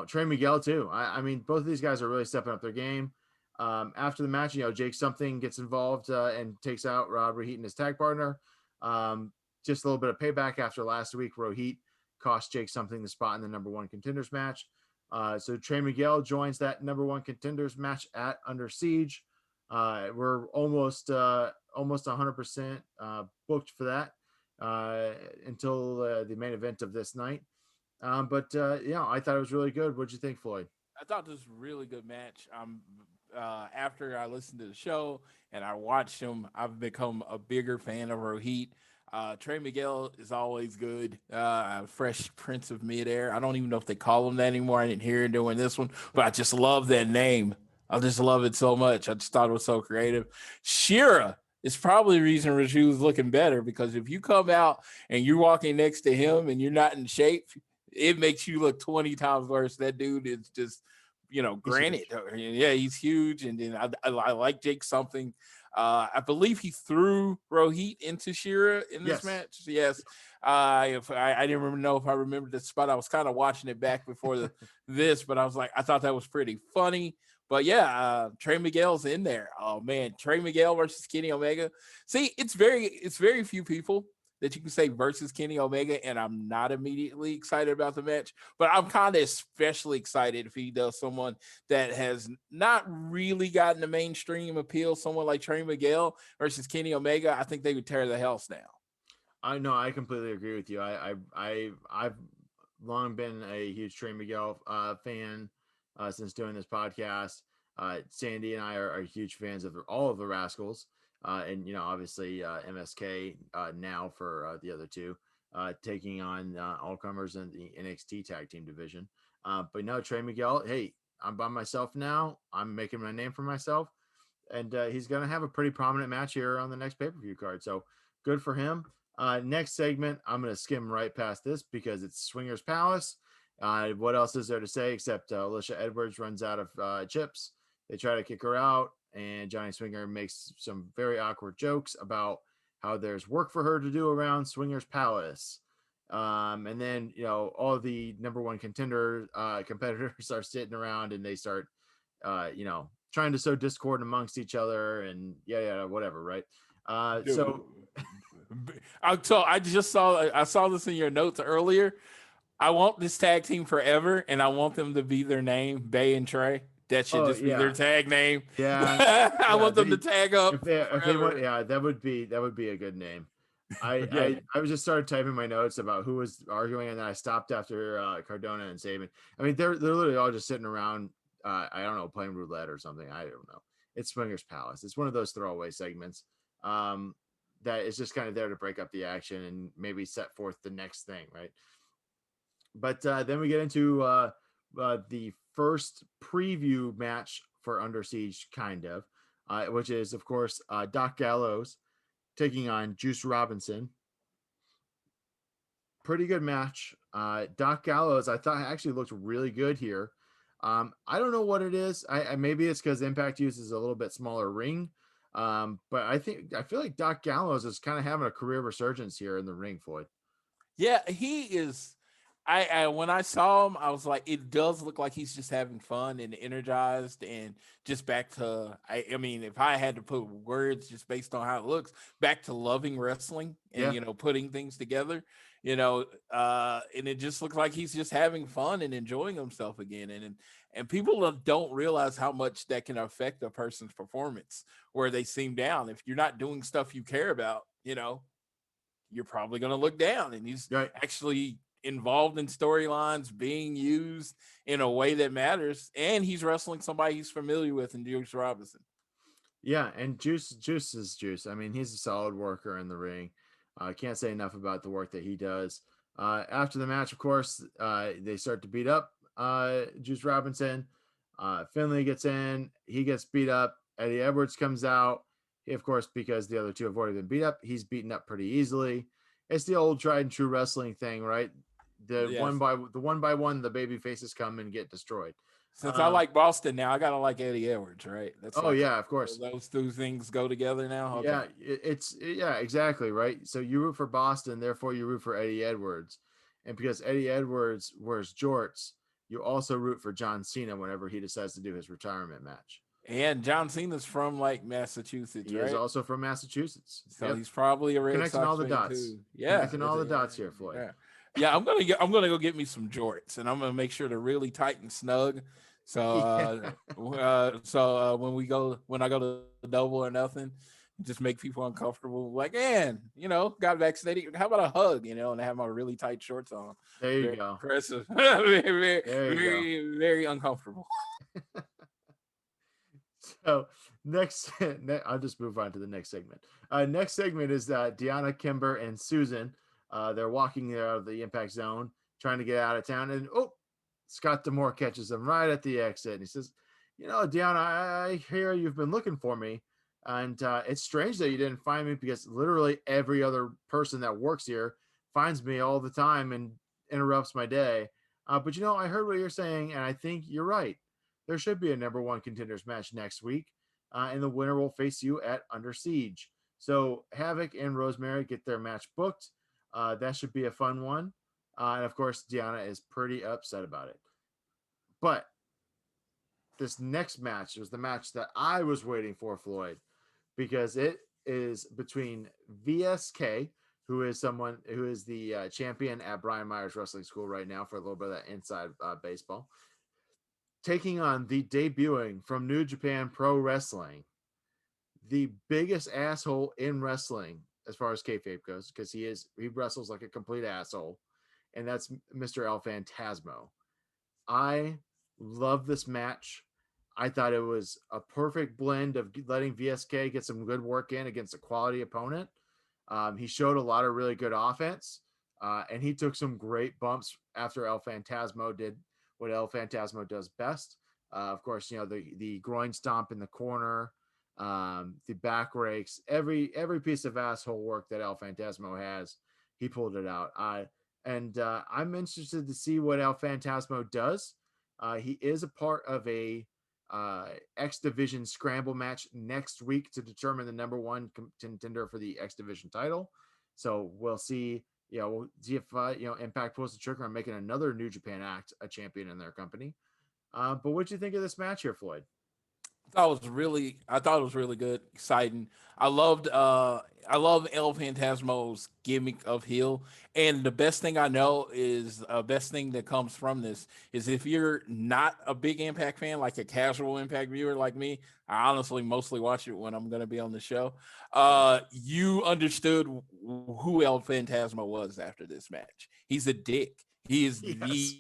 Trey Miguel too. I mean, both of these guys are really stepping up their game. After the match, Jake Something gets involved and takes out Rohit and his tag partner. Just a little bit of payback after last week. Rohit cost Jake Something the spot in the number one contenders match. So Trey Miguel joins that number one contenders match at Under Siege. We're almost 100% booked for that until the main event of this night. I thought it was really good. What'd you think, Floyd? I thought this was a really good match. After I listened to the show and I watched him, I've become a bigger fan of Rohit. Trey Miguel is always good. Fresh Prince of Midair. I don't even know if they call him that anymore. I didn't hear it doing this one, but I just love that name. I just love it so much. I just thought it was so creative. Shira is probably the reason she was looking better, because if you come out and you're walking next to him and you're not in shape, it makes you look 20 times worse. That dude is just, granted. Yeah, he's huge. And then I like Jake something. I believe he threw Rohit into Shira in this match. Yes. If I didn't remember know if I remembered the spot. I was kind of watching it back before this, but I thought that was pretty funny. But yeah, Trey Miguel's in there. Oh man, Trey Miguel versus Kenny Omega. See, it's very few people that you can say versus Kenny Omega, and I'm not immediately excited about the match, but I'm kind of especially excited if he does someone that has not really gotten the mainstream appeal, someone like Trey Miguel versus Kenny Omega. I think they would tear the house down. I know, I completely agree with you. I've long been a huge Trey Miguel fan since doing this podcast. Sandy and I are huge fans of all of the Rascals, and obviously MSK now for the other two, taking on all comers in the NXT tag team division. But no, Trey Miguel. Hey, I'm by myself now. I'm making my name for myself, and he's going to have a pretty prominent match here on the next pay-per-view card. So good for him. Next segment, I'm going to skim right past this because it's Swingers Palace. What else is there to say except Alicia Edwards runs out of chips. They try to kick her out, and Johnny Swinger makes some very awkward jokes about how there's work for her to do around Swingers Palace. And then, all of the number one competitors are sitting around and they start, trying to sow discord amongst each other and whatever. Right. So I saw this in your notes earlier. I want this tag team forever, and I want them to be their name, Bay and Trey. That should just be their tag name. Yeah, I want them to tag up. If they want, that would be a good name. I was just started typing my notes about who was arguing, and then I stopped after Cardona and Saban. I mean, they're literally all just sitting around. I don't know, playing roulette or something. I don't know. It's Swingers Palace. It's one of those throwaway segments that is just kind of there to break up the action and maybe set forth the next thing, right? But then we get into the first preview match for Under Siege, kind of, which is, of course, Doc Gallows taking on Juice Robinson. Pretty good match. Doc Gallows, I thought, actually looked really good here. I don't know what it is. I maybe it's because Impact uses a little bit smaller ring. But I feel like Doc Gallows is kind of having a career resurgence here in the ring, Floyd. Yeah, he is. I when I saw him, I was like, it does look like he's just having fun and energized and just back to. I mean, if I had to put words just based on how it looks, back to loving wrestling and putting things together. And it just looks like he's just having fun and enjoying himself again. And people don't realize how much that can affect a person's performance where they seem down. If you're not doing stuff you care about, you're probably going to look down. And he's actually involved in storylines, being used in a way that matters. And he's wrestling somebody he's familiar with in Juice Robinson. Yeah, and Juice is Juice. I mean, he's a solid worker in the ring. I can't say enough about the work that he does. After the match, of course, they start to beat up Juice Robinson. Finley gets in. He gets beat up. Eddie Edwards comes out. He, of course, because the other two have already been beat up, he's beaten up pretty easily. It's the old tried and true wrestling thing, right? One by one, the baby faces come and get destroyed. Since I like Boston now, I gotta like Eddie Edwards, right? That's of course. Those two things go together now. Okay. Yeah, exactly, right. So you root for Boston, therefore you root for Eddie Edwards, and because Eddie Edwards wears jorts, you also root for John Cena whenever he decides to do his retirement match. And John Cena's from Massachusetts. He is also from Massachusetts, so he's probably a Red connecting Sox all the fan dots. too. Yeah, connecting all the dots here, Floyd. Yeah, I'm gonna go get me some jorts, and I'm gonna make sure they're really tight and snug. So, when I go to Double or Nothing, just make people uncomfortable. Like, man, got vaccinated. How about a hug? And I have my really tight shorts on. There you go. Impressive. very uncomfortable. So next, I'll just move on to the next segment. Next segment is Deanna, Kimber, and Susan. They're walking out of the Impact Zone, trying to get out of town, and Scott D'Amore catches them right at the exit, and he says, Deanna, I hear you've been looking for me, and it's strange that you didn't find me because literally every other person that works here finds me all the time and interrupts my day. But I heard what you're saying, and I think you're right. There should be a number one contenders match next week, and the winner will face you at Under Siege. So Havoc and Rosemary get their match booked. That should be a fun one. And of course, Deanna is pretty upset about it. But this next match was the match that I was waiting for, Floyd, because it is between VSK, who is the champion at Brian Myers Wrestling School right now for a little bit of that inside baseball, taking on the debuting from New Japan Pro Wrestling, the biggest asshole in wrestling as far as kayfabe goes, because he wrestles like a complete asshole, and that's Mr. El Phantasmo. I love this match. I thought it was a perfect blend of letting VSK get some good work in against a quality opponent. He showed a lot of really good offense, and he took some great bumps after El Phantasmo did what El Phantasmo does best. Of course, the groin stomp in the corner, the back rakes, every piece of asshole work that El Phantasmo has, he pulled it out. I'm interested to see what El Phantasmo does. He is a part of a X Division scramble match next week to determine the number one contender for the X Division title. So we'll see. We'll see if Impact pulls the trigger on making another New Japan act a champion in their company. But what'd you think of this match here, Floyd? I thought it was really good, exciting. I love El Phantasmo's gimmick of heel, and the best thing I know is best thing that comes from this is if you're not a big Impact fan, like a casual Impact viewer like me, I honestly mostly watch it when I'm going to be on the show. You understood who El Phantasmo was after this match. He's a dick. He is Yes.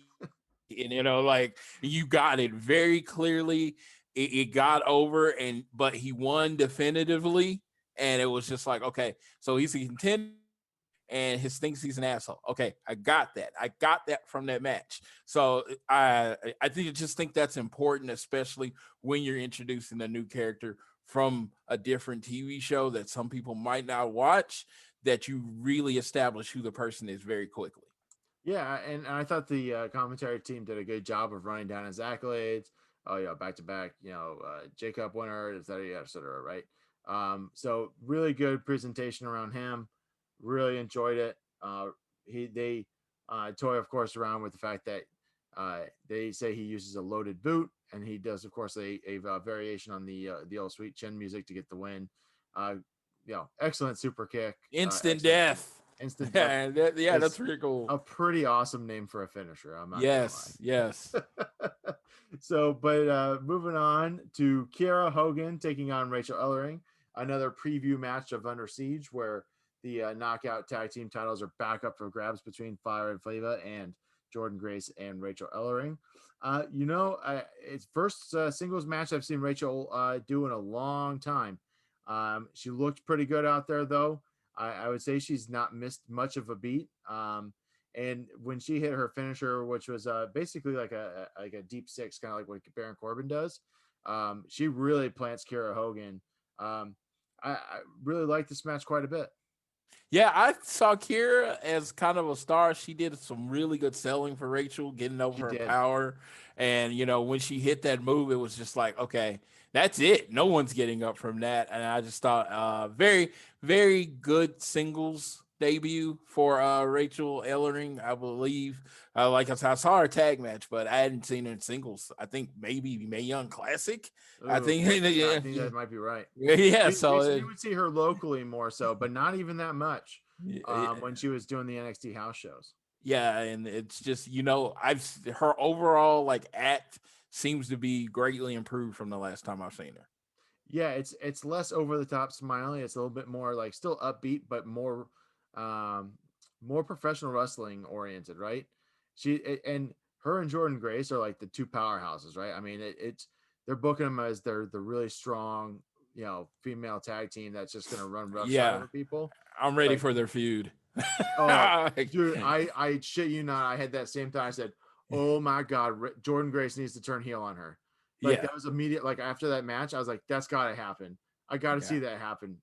and like you got it very clearly. It got over, but he won definitively, and it was just like, okay, so he's a contender and his thinks he's an asshole. Okay, I got that from that match. So I just think that's important, especially when you're introducing a new character from a different TV show that some people might not watch, that you really establish who the person is very quickly. Yeah, and I thought the commentary team did a good job of running down his accolades. Back to back, Jacob winner, et cetera, right? So really good presentation around him. Really enjoyed it. They toy, of course, around with the fact that they say he uses a loaded boot, and he does, of course, a variation on the old sweet chin music to get the win. Excellent super kick. Instant death. Instant death. Yeah, that's pretty cool. A pretty awesome name for a finisher. I'm not yes. So, but moving on to Kiera Hogan taking on Rachel Ellering, another preview match of Under Siege where the knockout tag team titles are back up for grabs between Fire and Flava and Jordan Grace and Rachel Ellering. It's first singles match I've seen Rachel do in a long time. She looked pretty good out there, though. I would say she's not missed much of a beat. And when she hit her finisher, which was basically like a deep six, kind of like what Baron Corbin does, she really plants Kiera Hogan. I really like this match quite a bit. Yeah, I saw Kiera as kind of a star. She did some really good selling for Rachel, getting over her power. And, when she hit that move, it was just like, okay, that's it. No one's getting up from that. And I just thought very, very good singles debut for Rachel Ellering, I believe. Like I said, I saw her tag match, but I hadn't seen her in singles. I think maybe Mae Young Classic. Ooh, I think that might be right. Yeah, you would see her locally more so, but not even that much when she was doing the NXT house shows. Yeah, and it's just her overall act seems to be greatly improved from the last time I've seen her. Yeah, it's less over the top smiley. It's a little bit more still upbeat, but more professional wrestling oriented, right? And her and Jordan Grace are like the two powerhouses, right? I mean, they're booking them as the really strong, female tag team that's just gonna run roughshod over people. I'm ready for their feud. Dude, I shit you not. I had that same time. I said, "Oh my God, Jordan Grace needs to turn heel on her." Like that was immediate. Like after that match, I was like, that's got to happen. I got to see that happen.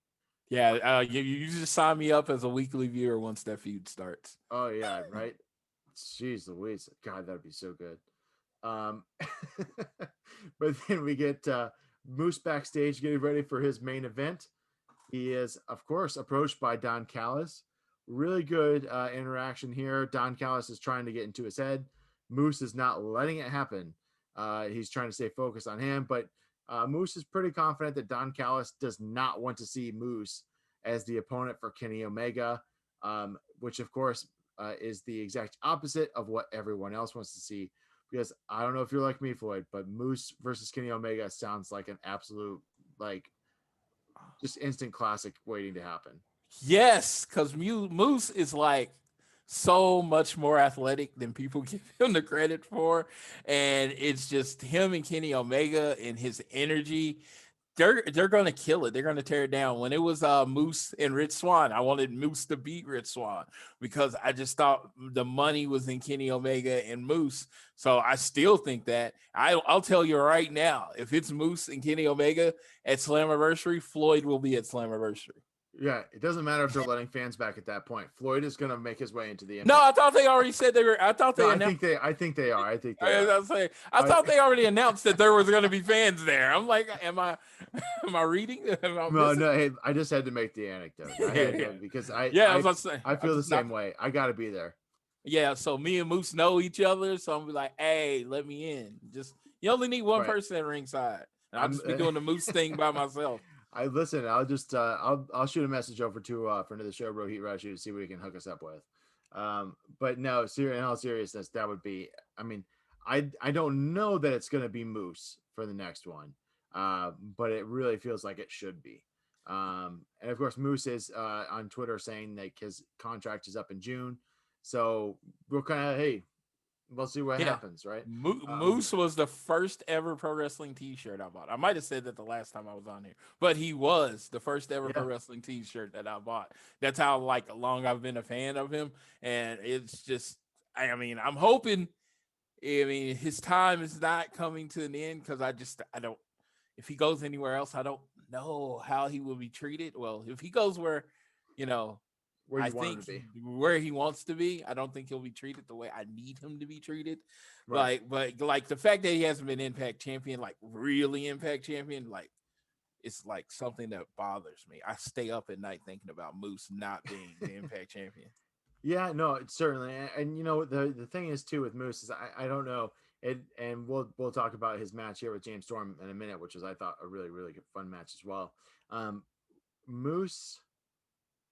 Yeah, you just sign me up as a weekly viewer once that feud starts. Oh yeah, right. Jeez Louise, God, that'd be so good. But then we get Moose backstage getting ready for his main event. He is, of course, approached by Don Callis. Really good interaction here. Don Callis is trying to get into his head. Moose is not letting it happen. He's trying to stay focused on him, but Moose is pretty confident that Don Callis does not want to see Moose as the opponent for Kenny Omega, which, of course, is the exact opposite of what everyone else wants to see. Because I don't know if you're like me, Floyd, but Moose versus Kenny Omega sounds like an absolute, like, just instant classic waiting to happen. Yes, because Moose is like so much more athletic than people give him the credit for. And it's just him and Kenny Omega and his energy. They're gonna kill it. They're gonna tear it down. When it was Moose and Rich Swann, I wanted Moose to beat Rich Swann because I just thought the money was in Kenny Omega and Moose. So I still think that. I'll tell you right now, if it's Moose and Kenny Omega at Slammiversary, Floyd will be at Slammiversary. Yeah, it doesn't matter if they're letting fans back at that point. Floyd is going to make his way into the Impact. No, I thought they already said they were. I thought they. No, announced, I think they are. I thought they already announced that there was going to be fans there. I'm like, am I reading? No. Hey, I just had to make the anecdote. I had to, because I feel the same way. I got to be there. Yeah, so me and Moose know each other, so I'm like, hey, let me in. Just you only need one person at ringside. And I'll just be doing the Moose thing by myself. I'll just I'll shoot a message over to friend of the show, Rohit Rashi, to see what he can hook us up with. But no, in all seriousness, that would be. I mean, I don't know that it's going to be Moose for the next one, but it really feels like it should be. And of course, Moose is on Twitter saying that his contract is up in June, so we're kind of we'll see what happens, right? Moose was the first ever pro wrestling T-shirt I bought. I might have said that the last time I was on here, but he was the first ever pro wrestling T-shirt that I bought. That's how long I've been a fan of him, and it's just, I mean, I'm hoping. I mean, his time is not coming to an end because I don't. If he goes anywhere else, I don't know how he will be treated. Well, if he goes where, where he wants to be, I don't think he'll be treated the way I need him to be treated. Right. But the fact that he hasn't been Impact champion, really Impact champion, it's like something that bothers me. I stay up at night thinking about Moose not being the Impact champion. Yeah, no, it's certainly, and the thing is too with Moose is I don't know, and we'll talk about his match here with James Storm in a minute, which was, I thought, a really, really good fun match as well. Moose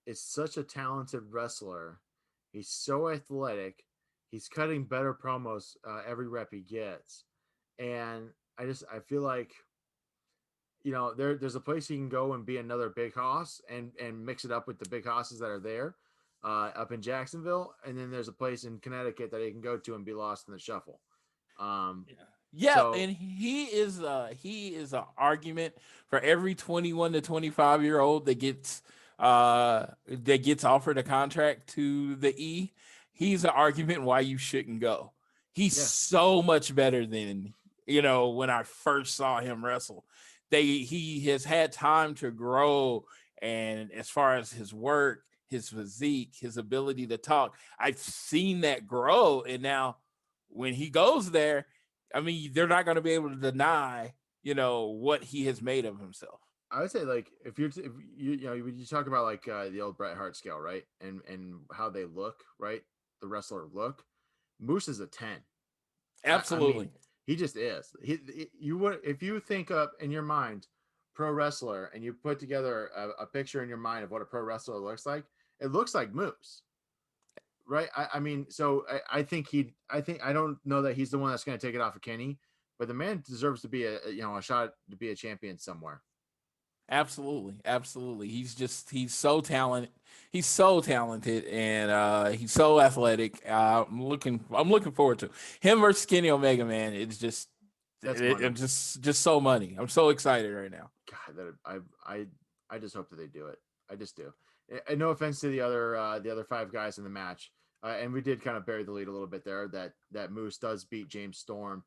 is such a talented wrestler. He's so athletic. He's cutting better promos every rep he gets. And I feel like, there's a place he can go and be another big hoss and mix it up with the big hosses that are there up in Jacksonville. And then there's a place in Connecticut that he can go to and be lost in the shuffle. And he is an argument for every 21 to 25-year-old that gets offered a contract to the E. He's an argument why you shouldn't go. He's so much better than when I first saw him wrestle. He has had time to grow, and as far as his work, his physique, his ability to talk, I've seen that grow. And now when he goes there, I mean, they're not going to be able to deny what he has made of himself. I would say, if you talk about the old Bret Hart scale, right, and how they look, right, the wrestler look, Moose is a 10. Absolutely, I mean, he just is. If you think of in your mind pro wrestler and you put together a picture in your mind of what a pro wrestler looks like, it looks like Moose, right? I mean, so I think I don't know that he's the one that's going to take it off of Kenny, but the man deserves to be a shot to be a champion somewhere. Absolutely. He's so talented. He's so talented, and he's so athletic. I'm looking forward to him versus Kenny Omega, man. It's just just so money. I'm so excited right now. God, I just hope that they do it. I just do. And no offense to the other five guys in the match, and we did kind of bury the lead a little bit there. That Moose does beat James Storm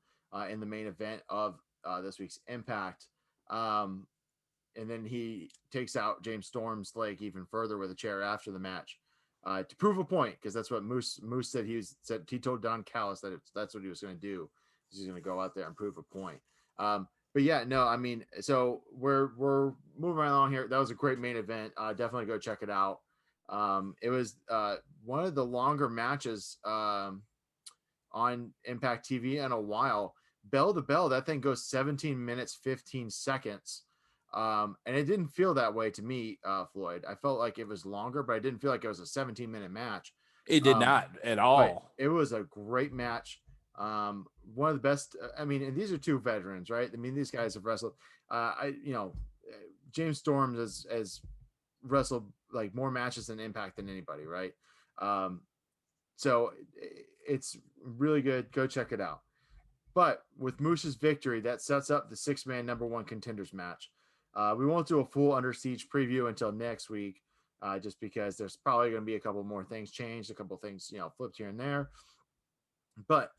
in the main event of this week's Impact. And then he takes out James Storm's leg even further with a chair after the match to prove a point, because that's what Moose said. He told Don Callis that that's what he was going to do. He's going to go out there and prove a point. But yeah, no, I mean, so we're moving right along here. That was a great main event. Definitely go check it out. It was one of the longer matches on Impact TV in a while. Bell to bell, that thing goes 17 minutes 15 seconds. And it didn't feel that way to me, Floyd. I felt like it was longer, but I didn't feel like it was a 17-minute match. It did not at all. It was a great match. One of the best. I mean, and these are two veterans, right? I mean, these guys have wrestled. James Storm has wrestled like more matches in Impact than anybody, right? So it's really good. Go check it out. But with Moose's victory, that sets up the 6-man number 1 contenders match. We won't do a full Under Siege preview until next week, just because there's probably going to be a couple more things changed, a couple things, flipped here and there. But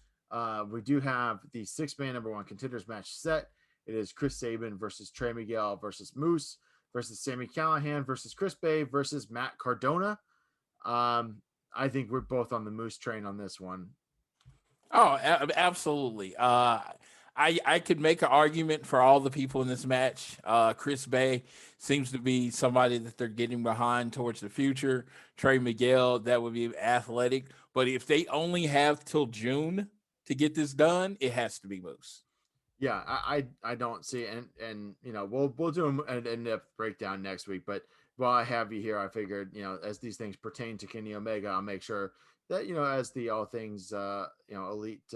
we do have the 6-man number 1 contenders match set. It is Chris Sabin versus Trey Miguel versus Moose versus Sami Callihan versus Chris Bay versus Matt Cardona. I think we're both on the Moose train on this one. Oh, absolutely. I could make an argument for all the people in this match. Chris Bay seems to be somebody that they're getting behind towards the future. Trey Miguel, that would be athletic. But if they only have till June to get this done, it has to be Moose. Yeah, I don't see it. And we'll do an in-depth breakdown next week. But while I have you here, I figured, as these things pertain to Kenny Omega, I'll make sure that, as the all things elite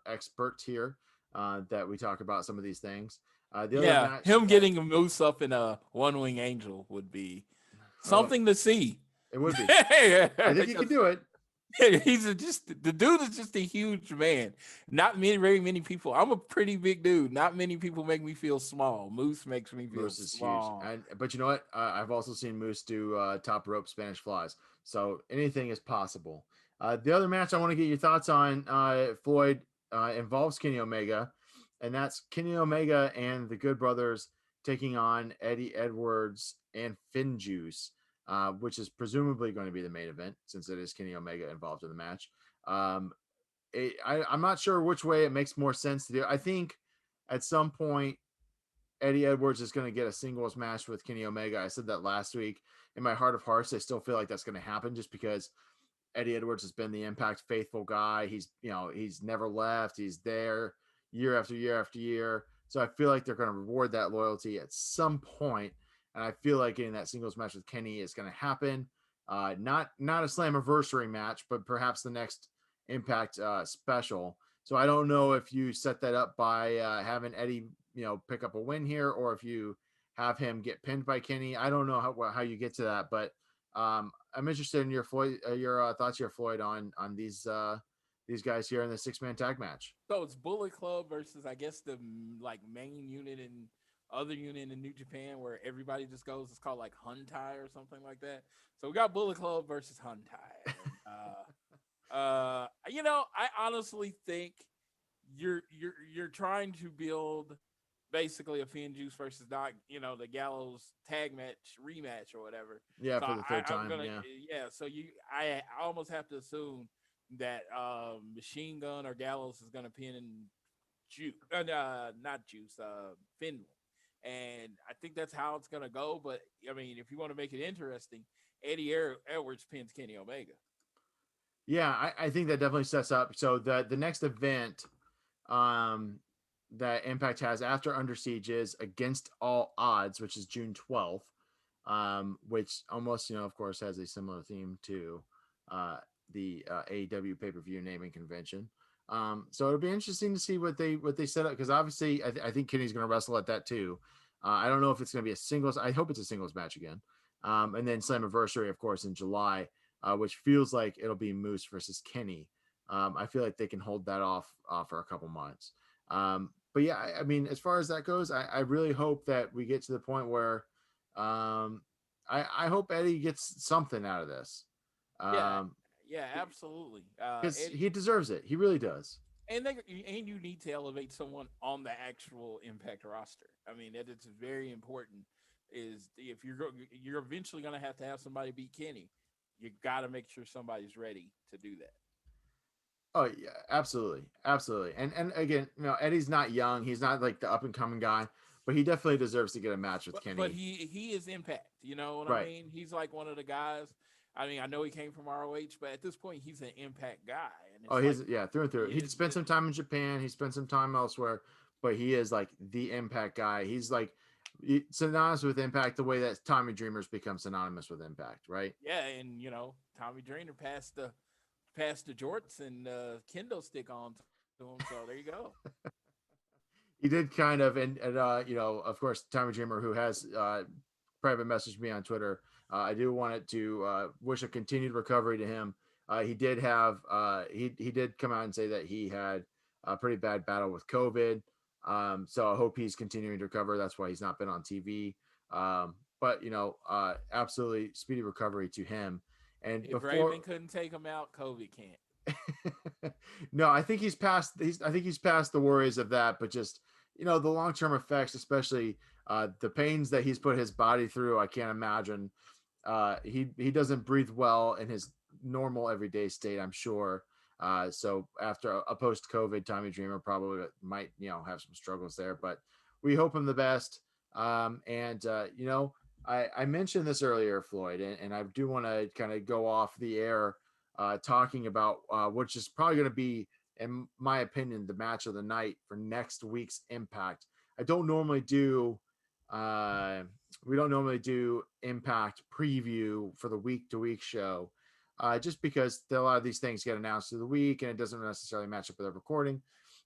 expert here, that we talk about some of these things. The other match, him getting a Moose up in a One-Wing Angel would be something to see. It would be. I think he can do it. The dude is just a huge man. Not very many people. I'm a pretty big dude. Not many people make me feel small. Moose makes me feel small. Huge. But you know what? I've also seen Moose do top rope Spanish flies. So anything is possible. The other match I want to get your thoughts on, Floyd, involves Kenny Omega, and that's Kenny Omega and the Good Brothers taking on Eddie Edwards and Finn Juice. Which is presumably going to be the main event, since it is Kenny Omega involved in the match. I'm not sure which way it makes more sense to do. I think at some point, Eddie Edwards is going to get a singles match with Kenny Omega. I said that last week. In my heart of hearts, I still feel like that's going to happen, just because Eddie Edwards has been the Impact faithful guy. He's never left. He's there year after year after year. So I feel like they're going to reward that loyalty at some point. And I feel like getting that singles match with Kenny is going to happen. Not a Slammiversary match, but perhaps the next Impact special. So I don't know if you set that up by having Eddie, pick up a win here, or if you have him get pinned by Kenny. I don't know how you get to that, but I'm interested in your thoughts here, Floyd, on these guys here in the 6-man tag match. So it's Bullet Club versus, I guess, the main unit and other unit in New Japan, where everybody just goes. It's called Huntai or something like that. So we got Bullet Club versus Huntai. I honestly think you're trying to build basically a Finn Juice versus Doc, the Gallows tag match rematch or whatever. Yeah, so for the third time. So I almost have to assume that Machine Gun or Gallows is going to pin Juice, not Juice, Finn. And I think that's how it's going to go. But, I mean, if you want to make it interesting, Eddie Edwards pins Kenny Omega. Yeah, I think that definitely sets up. So the next event that Impact has after Under Siege is Against All Odds, which is June 12th, which almost, of course, has a similar theme to the AEW pay-per-view naming convention. So it'll be interesting to see what they set up, because obviously I think Kenny's going to wrestle at that too. I don't know if it's going to be a singles. I hope it's a singles match again. And then Slammiversary, of course, in July, which feels like it'll be Moose versus Kenny. I feel like they can hold that off for a couple months. But yeah, I mean, as far as that goes, I really hope that we get to the point where I hope Eddie gets something out of this. Yeah, absolutely. Because he deserves it. He really does. And you need to elevate someone on the actual Impact roster. I mean, that it's very important. Is if you're eventually going to have somebody beat Kenny, you got to make sure somebody's ready to do that. Oh yeah, absolutely, absolutely. And again, Eddie's not young. He's not like the up and coming guy, but he definitely deserves to get a match with Kenny. But he is Impact. You know what I mean? He's like one of the guys. I mean, I know he came from ROH, but at this point, he's an Impact guy. And he's through and through. He spent some time in Japan. He spent some time elsewhere, but he is like the Impact guy. He's like synonymous with Impact the way that Tommy Dreamer's become synonymous with Impact, right? Yeah, and Tommy Dreamer passed the jorts and kendo stick on to him. So there you go. He did kind of, and of course, Tommy Dreamer, who has private messaged me on Twitter. I do want to wish a continued recovery to him. He did have he did come out and say that he had a pretty bad battle with COVID. So I hope he's continuing to recover. That's why he's not been on TV. But absolutely speedy recovery to him. And if Raven couldn't take him out, COVID can't. No, I think he's past the worries of that, but just the long-term effects, especially the pains that he's put his body through. I can't imagine. He doesn't breathe well in his normal everyday state, I'm sure. So after a post-COVID, Tommy Dreamer probably might have some struggles there, but we hope him the best. I mentioned this earlier, Floyd, and I do want to kind of go off the air talking about which is probably going to be, in my opinion, the match of the night for next week's Impact. We don't normally do Impact preview for the week-to-week show, just because a lot of these things get announced through the week and it doesn't necessarily match up with our recording.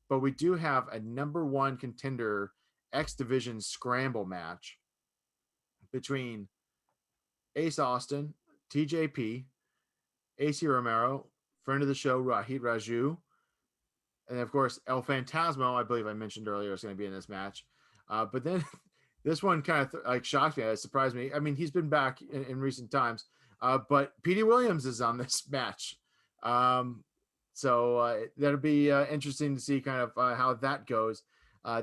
But we do have a number one contender X Division scramble match between Ace Austin, TJP, AC Romero, friend of the show, Rahid Raju, and of course, El Phantasmo, I believe I mentioned earlier, is going to be in this match. But then this one kind of shocked me. It surprised me. I mean, he's been back in recent times, but Petey Williams is on this match. So that'll be interesting to see kind of how that goes.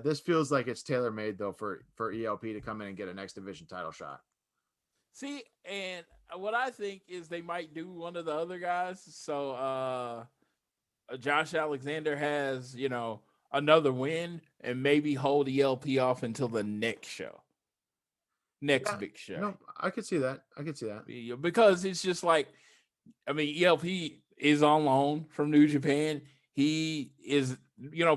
This feels like it's tailor-made, though, for ELP to come in and get an X Division title shot. See, and what I think is they might do one of the other guys. So Josh Alexander has, another win and maybe hold ELP off until the next show. Big show. No, I could see that. Because it's just like, I mean, ELP is on loan from New Japan. He is,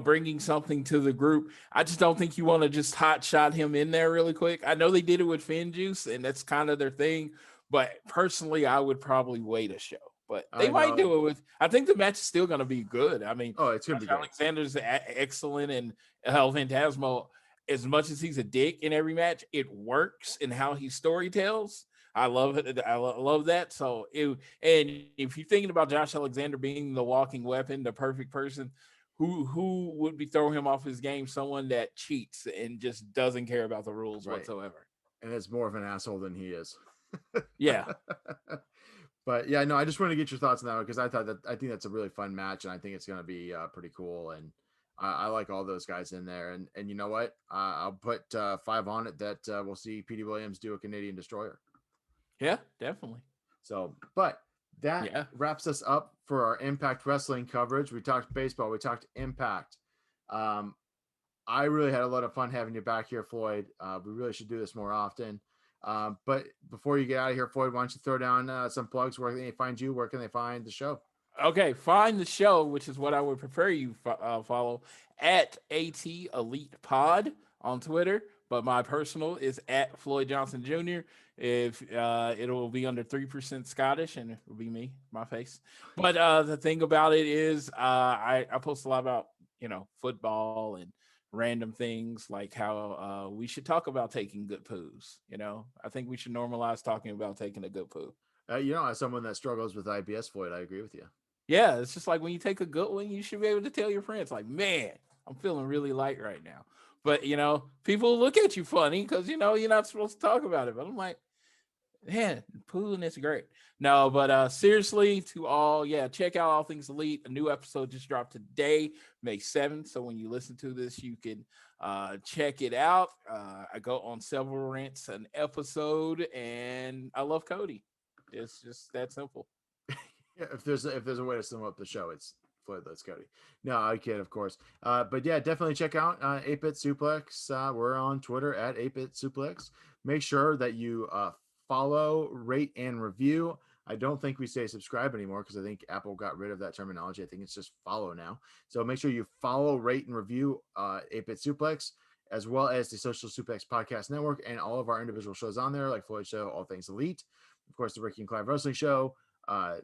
bringing something to the group. I just don't think you want to just hot shot him in there really quick. I know they did it with Finn Juice, and that's kind of their thing. But personally, I would probably wait a show. But they might do it with. I think the match is still going to be good. I mean, it's going to be good. Alexander's excellent, and El Phantasmo, as much as he's a dick in every match, it works in how he story tells. I love it. I love that. So, and if you're thinking about Josh Alexander being the walking weapon, the perfect person, who would be throwing him off his game? Someone that cheats and just doesn't care about the rules whatsoever. And is more of an asshole than he is. Yeah. But yeah, no, I just wanted to get your thoughts on that because I think that's a really fun match, and I think it's going to be pretty cool. And I like all those guys in there. And you know what? I'll put 5 on it that we'll see Petey Williams do a Canadian Destroyer. Yeah, definitely. So, but that wraps us up for our Impact Wrestling coverage. We talked baseball. We talked Impact. I really had a lot of fun having you back here, Floyd. We really should do this more often. But before you get out of here, Floyd, why don't you throw down some plugs? Where can they find you? Where can they find the show? Okay, find the show, which is what I would prefer you follow, at AT Elite Pod on Twitter. But my personal is at Floyd Johnson Jr. If it'll be under 3% Scottish, and it will be me, my face. But the thing about it is, I post a lot about football and random things like how we should talk about taking good poos. I think we should normalize talking about taking a good poo. As someone that struggles with IBS, Floyd, I agree with you. Yeah, it's just like when you take a good one, you should be able to tell your friends, like, man, I'm feeling really light right now. But, people look at you funny because, you're not supposed to talk about it. But I'm like, Man, pooling is great. No, but seriously, to all, check out All Things Elite. A new episode just dropped today, May 7th. So when you listen to this, you can check it out. I go on several rants an episode, and I love Cody. It's just that simple. Yeah, if there's a way to sum up the show, it's Floyd Loves Cody. No, I kid, of course. But yeah, definitely check out 8-Bit Suplex. We're on Twitter at 8-Bit Suplex. Make sure that you follow, rate, and review. I don't think we say subscribe anymore because I think Apple got rid of that terminology. I think it's just follow now. So make sure you follow, rate, and review 8-Bit Suplex, as well as the Social Suplex Podcast Network and all of our individual shows on there, like Floyd Show, All Things Elite, of course, the Ricky and Clive Wrestling Show,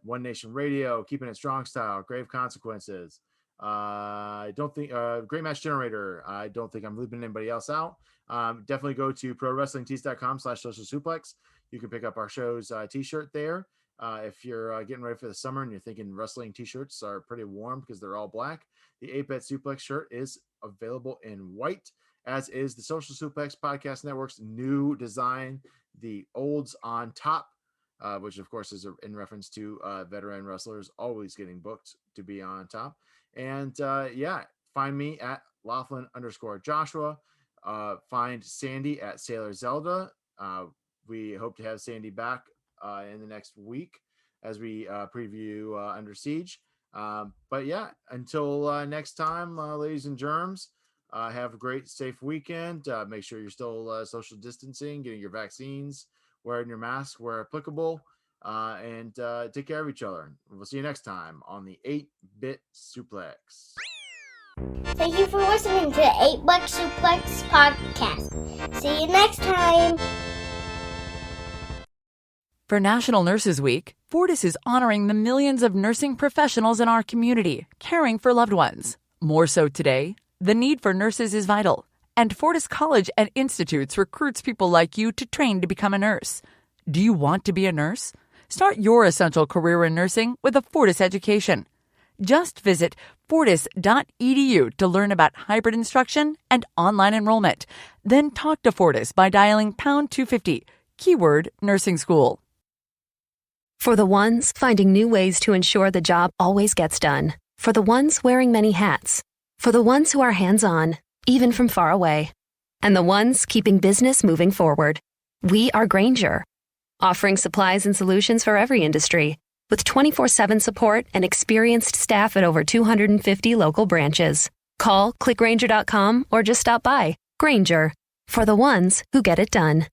One Nation Radio, Keeping It Strong Style, Grave Consequences. I don't think Great Match Generator. I don't think I'm leaving anybody else out. Definitely go to prowrestlingtees.com/social suplex. You can pick up our show's t-shirt there. If you're getting ready for the summer and you're thinking wrestling t-shirts are pretty warm because they're all black, the 8-Bit Suplex shirt is available in white, as is the Social Suplex Podcast Network's new design, the Olds on Top, which of course is in reference to veteran wrestlers always getting booked to be on top. And find me at Laughlin_Joshua. Find Sandy at Sailor Zelda. We hope to have Sandy back in the next week as we preview Under Siege. But yeah, until next time, ladies and germs, have a great, safe weekend. Make sure you're still social distancing, getting your vaccines, wearing your mask where applicable, and take care of each other. We'll see you next time on the 8-Bit Suplex. Thank you for listening to the 8-Bit Suplex Podcast. See you next time. For National Nurses Week, Fortis is honoring the millions of nursing professionals in our community, caring for loved ones. More so today, the need for nurses is vital, and Fortis College and Institutes recruits people like you to train to become a nurse. Do you want to be a nurse? Start your essential career in nursing with a Fortis education. Just visit fortis.edu to learn about hybrid instruction and online enrollment. Then talk to Fortis by dialing pound 250, keyword nursing school. For the ones finding new ways to ensure the job always gets done. For the ones wearing many hats. For the ones who are hands-on, even from far away. And the ones keeping business moving forward. We are Grainger, offering supplies and solutions for every industry, with 24/7 support and experienced staff at over 250 local branches. Call, click Grainger.com, or just stop by. Grainger, for the ones who get it done.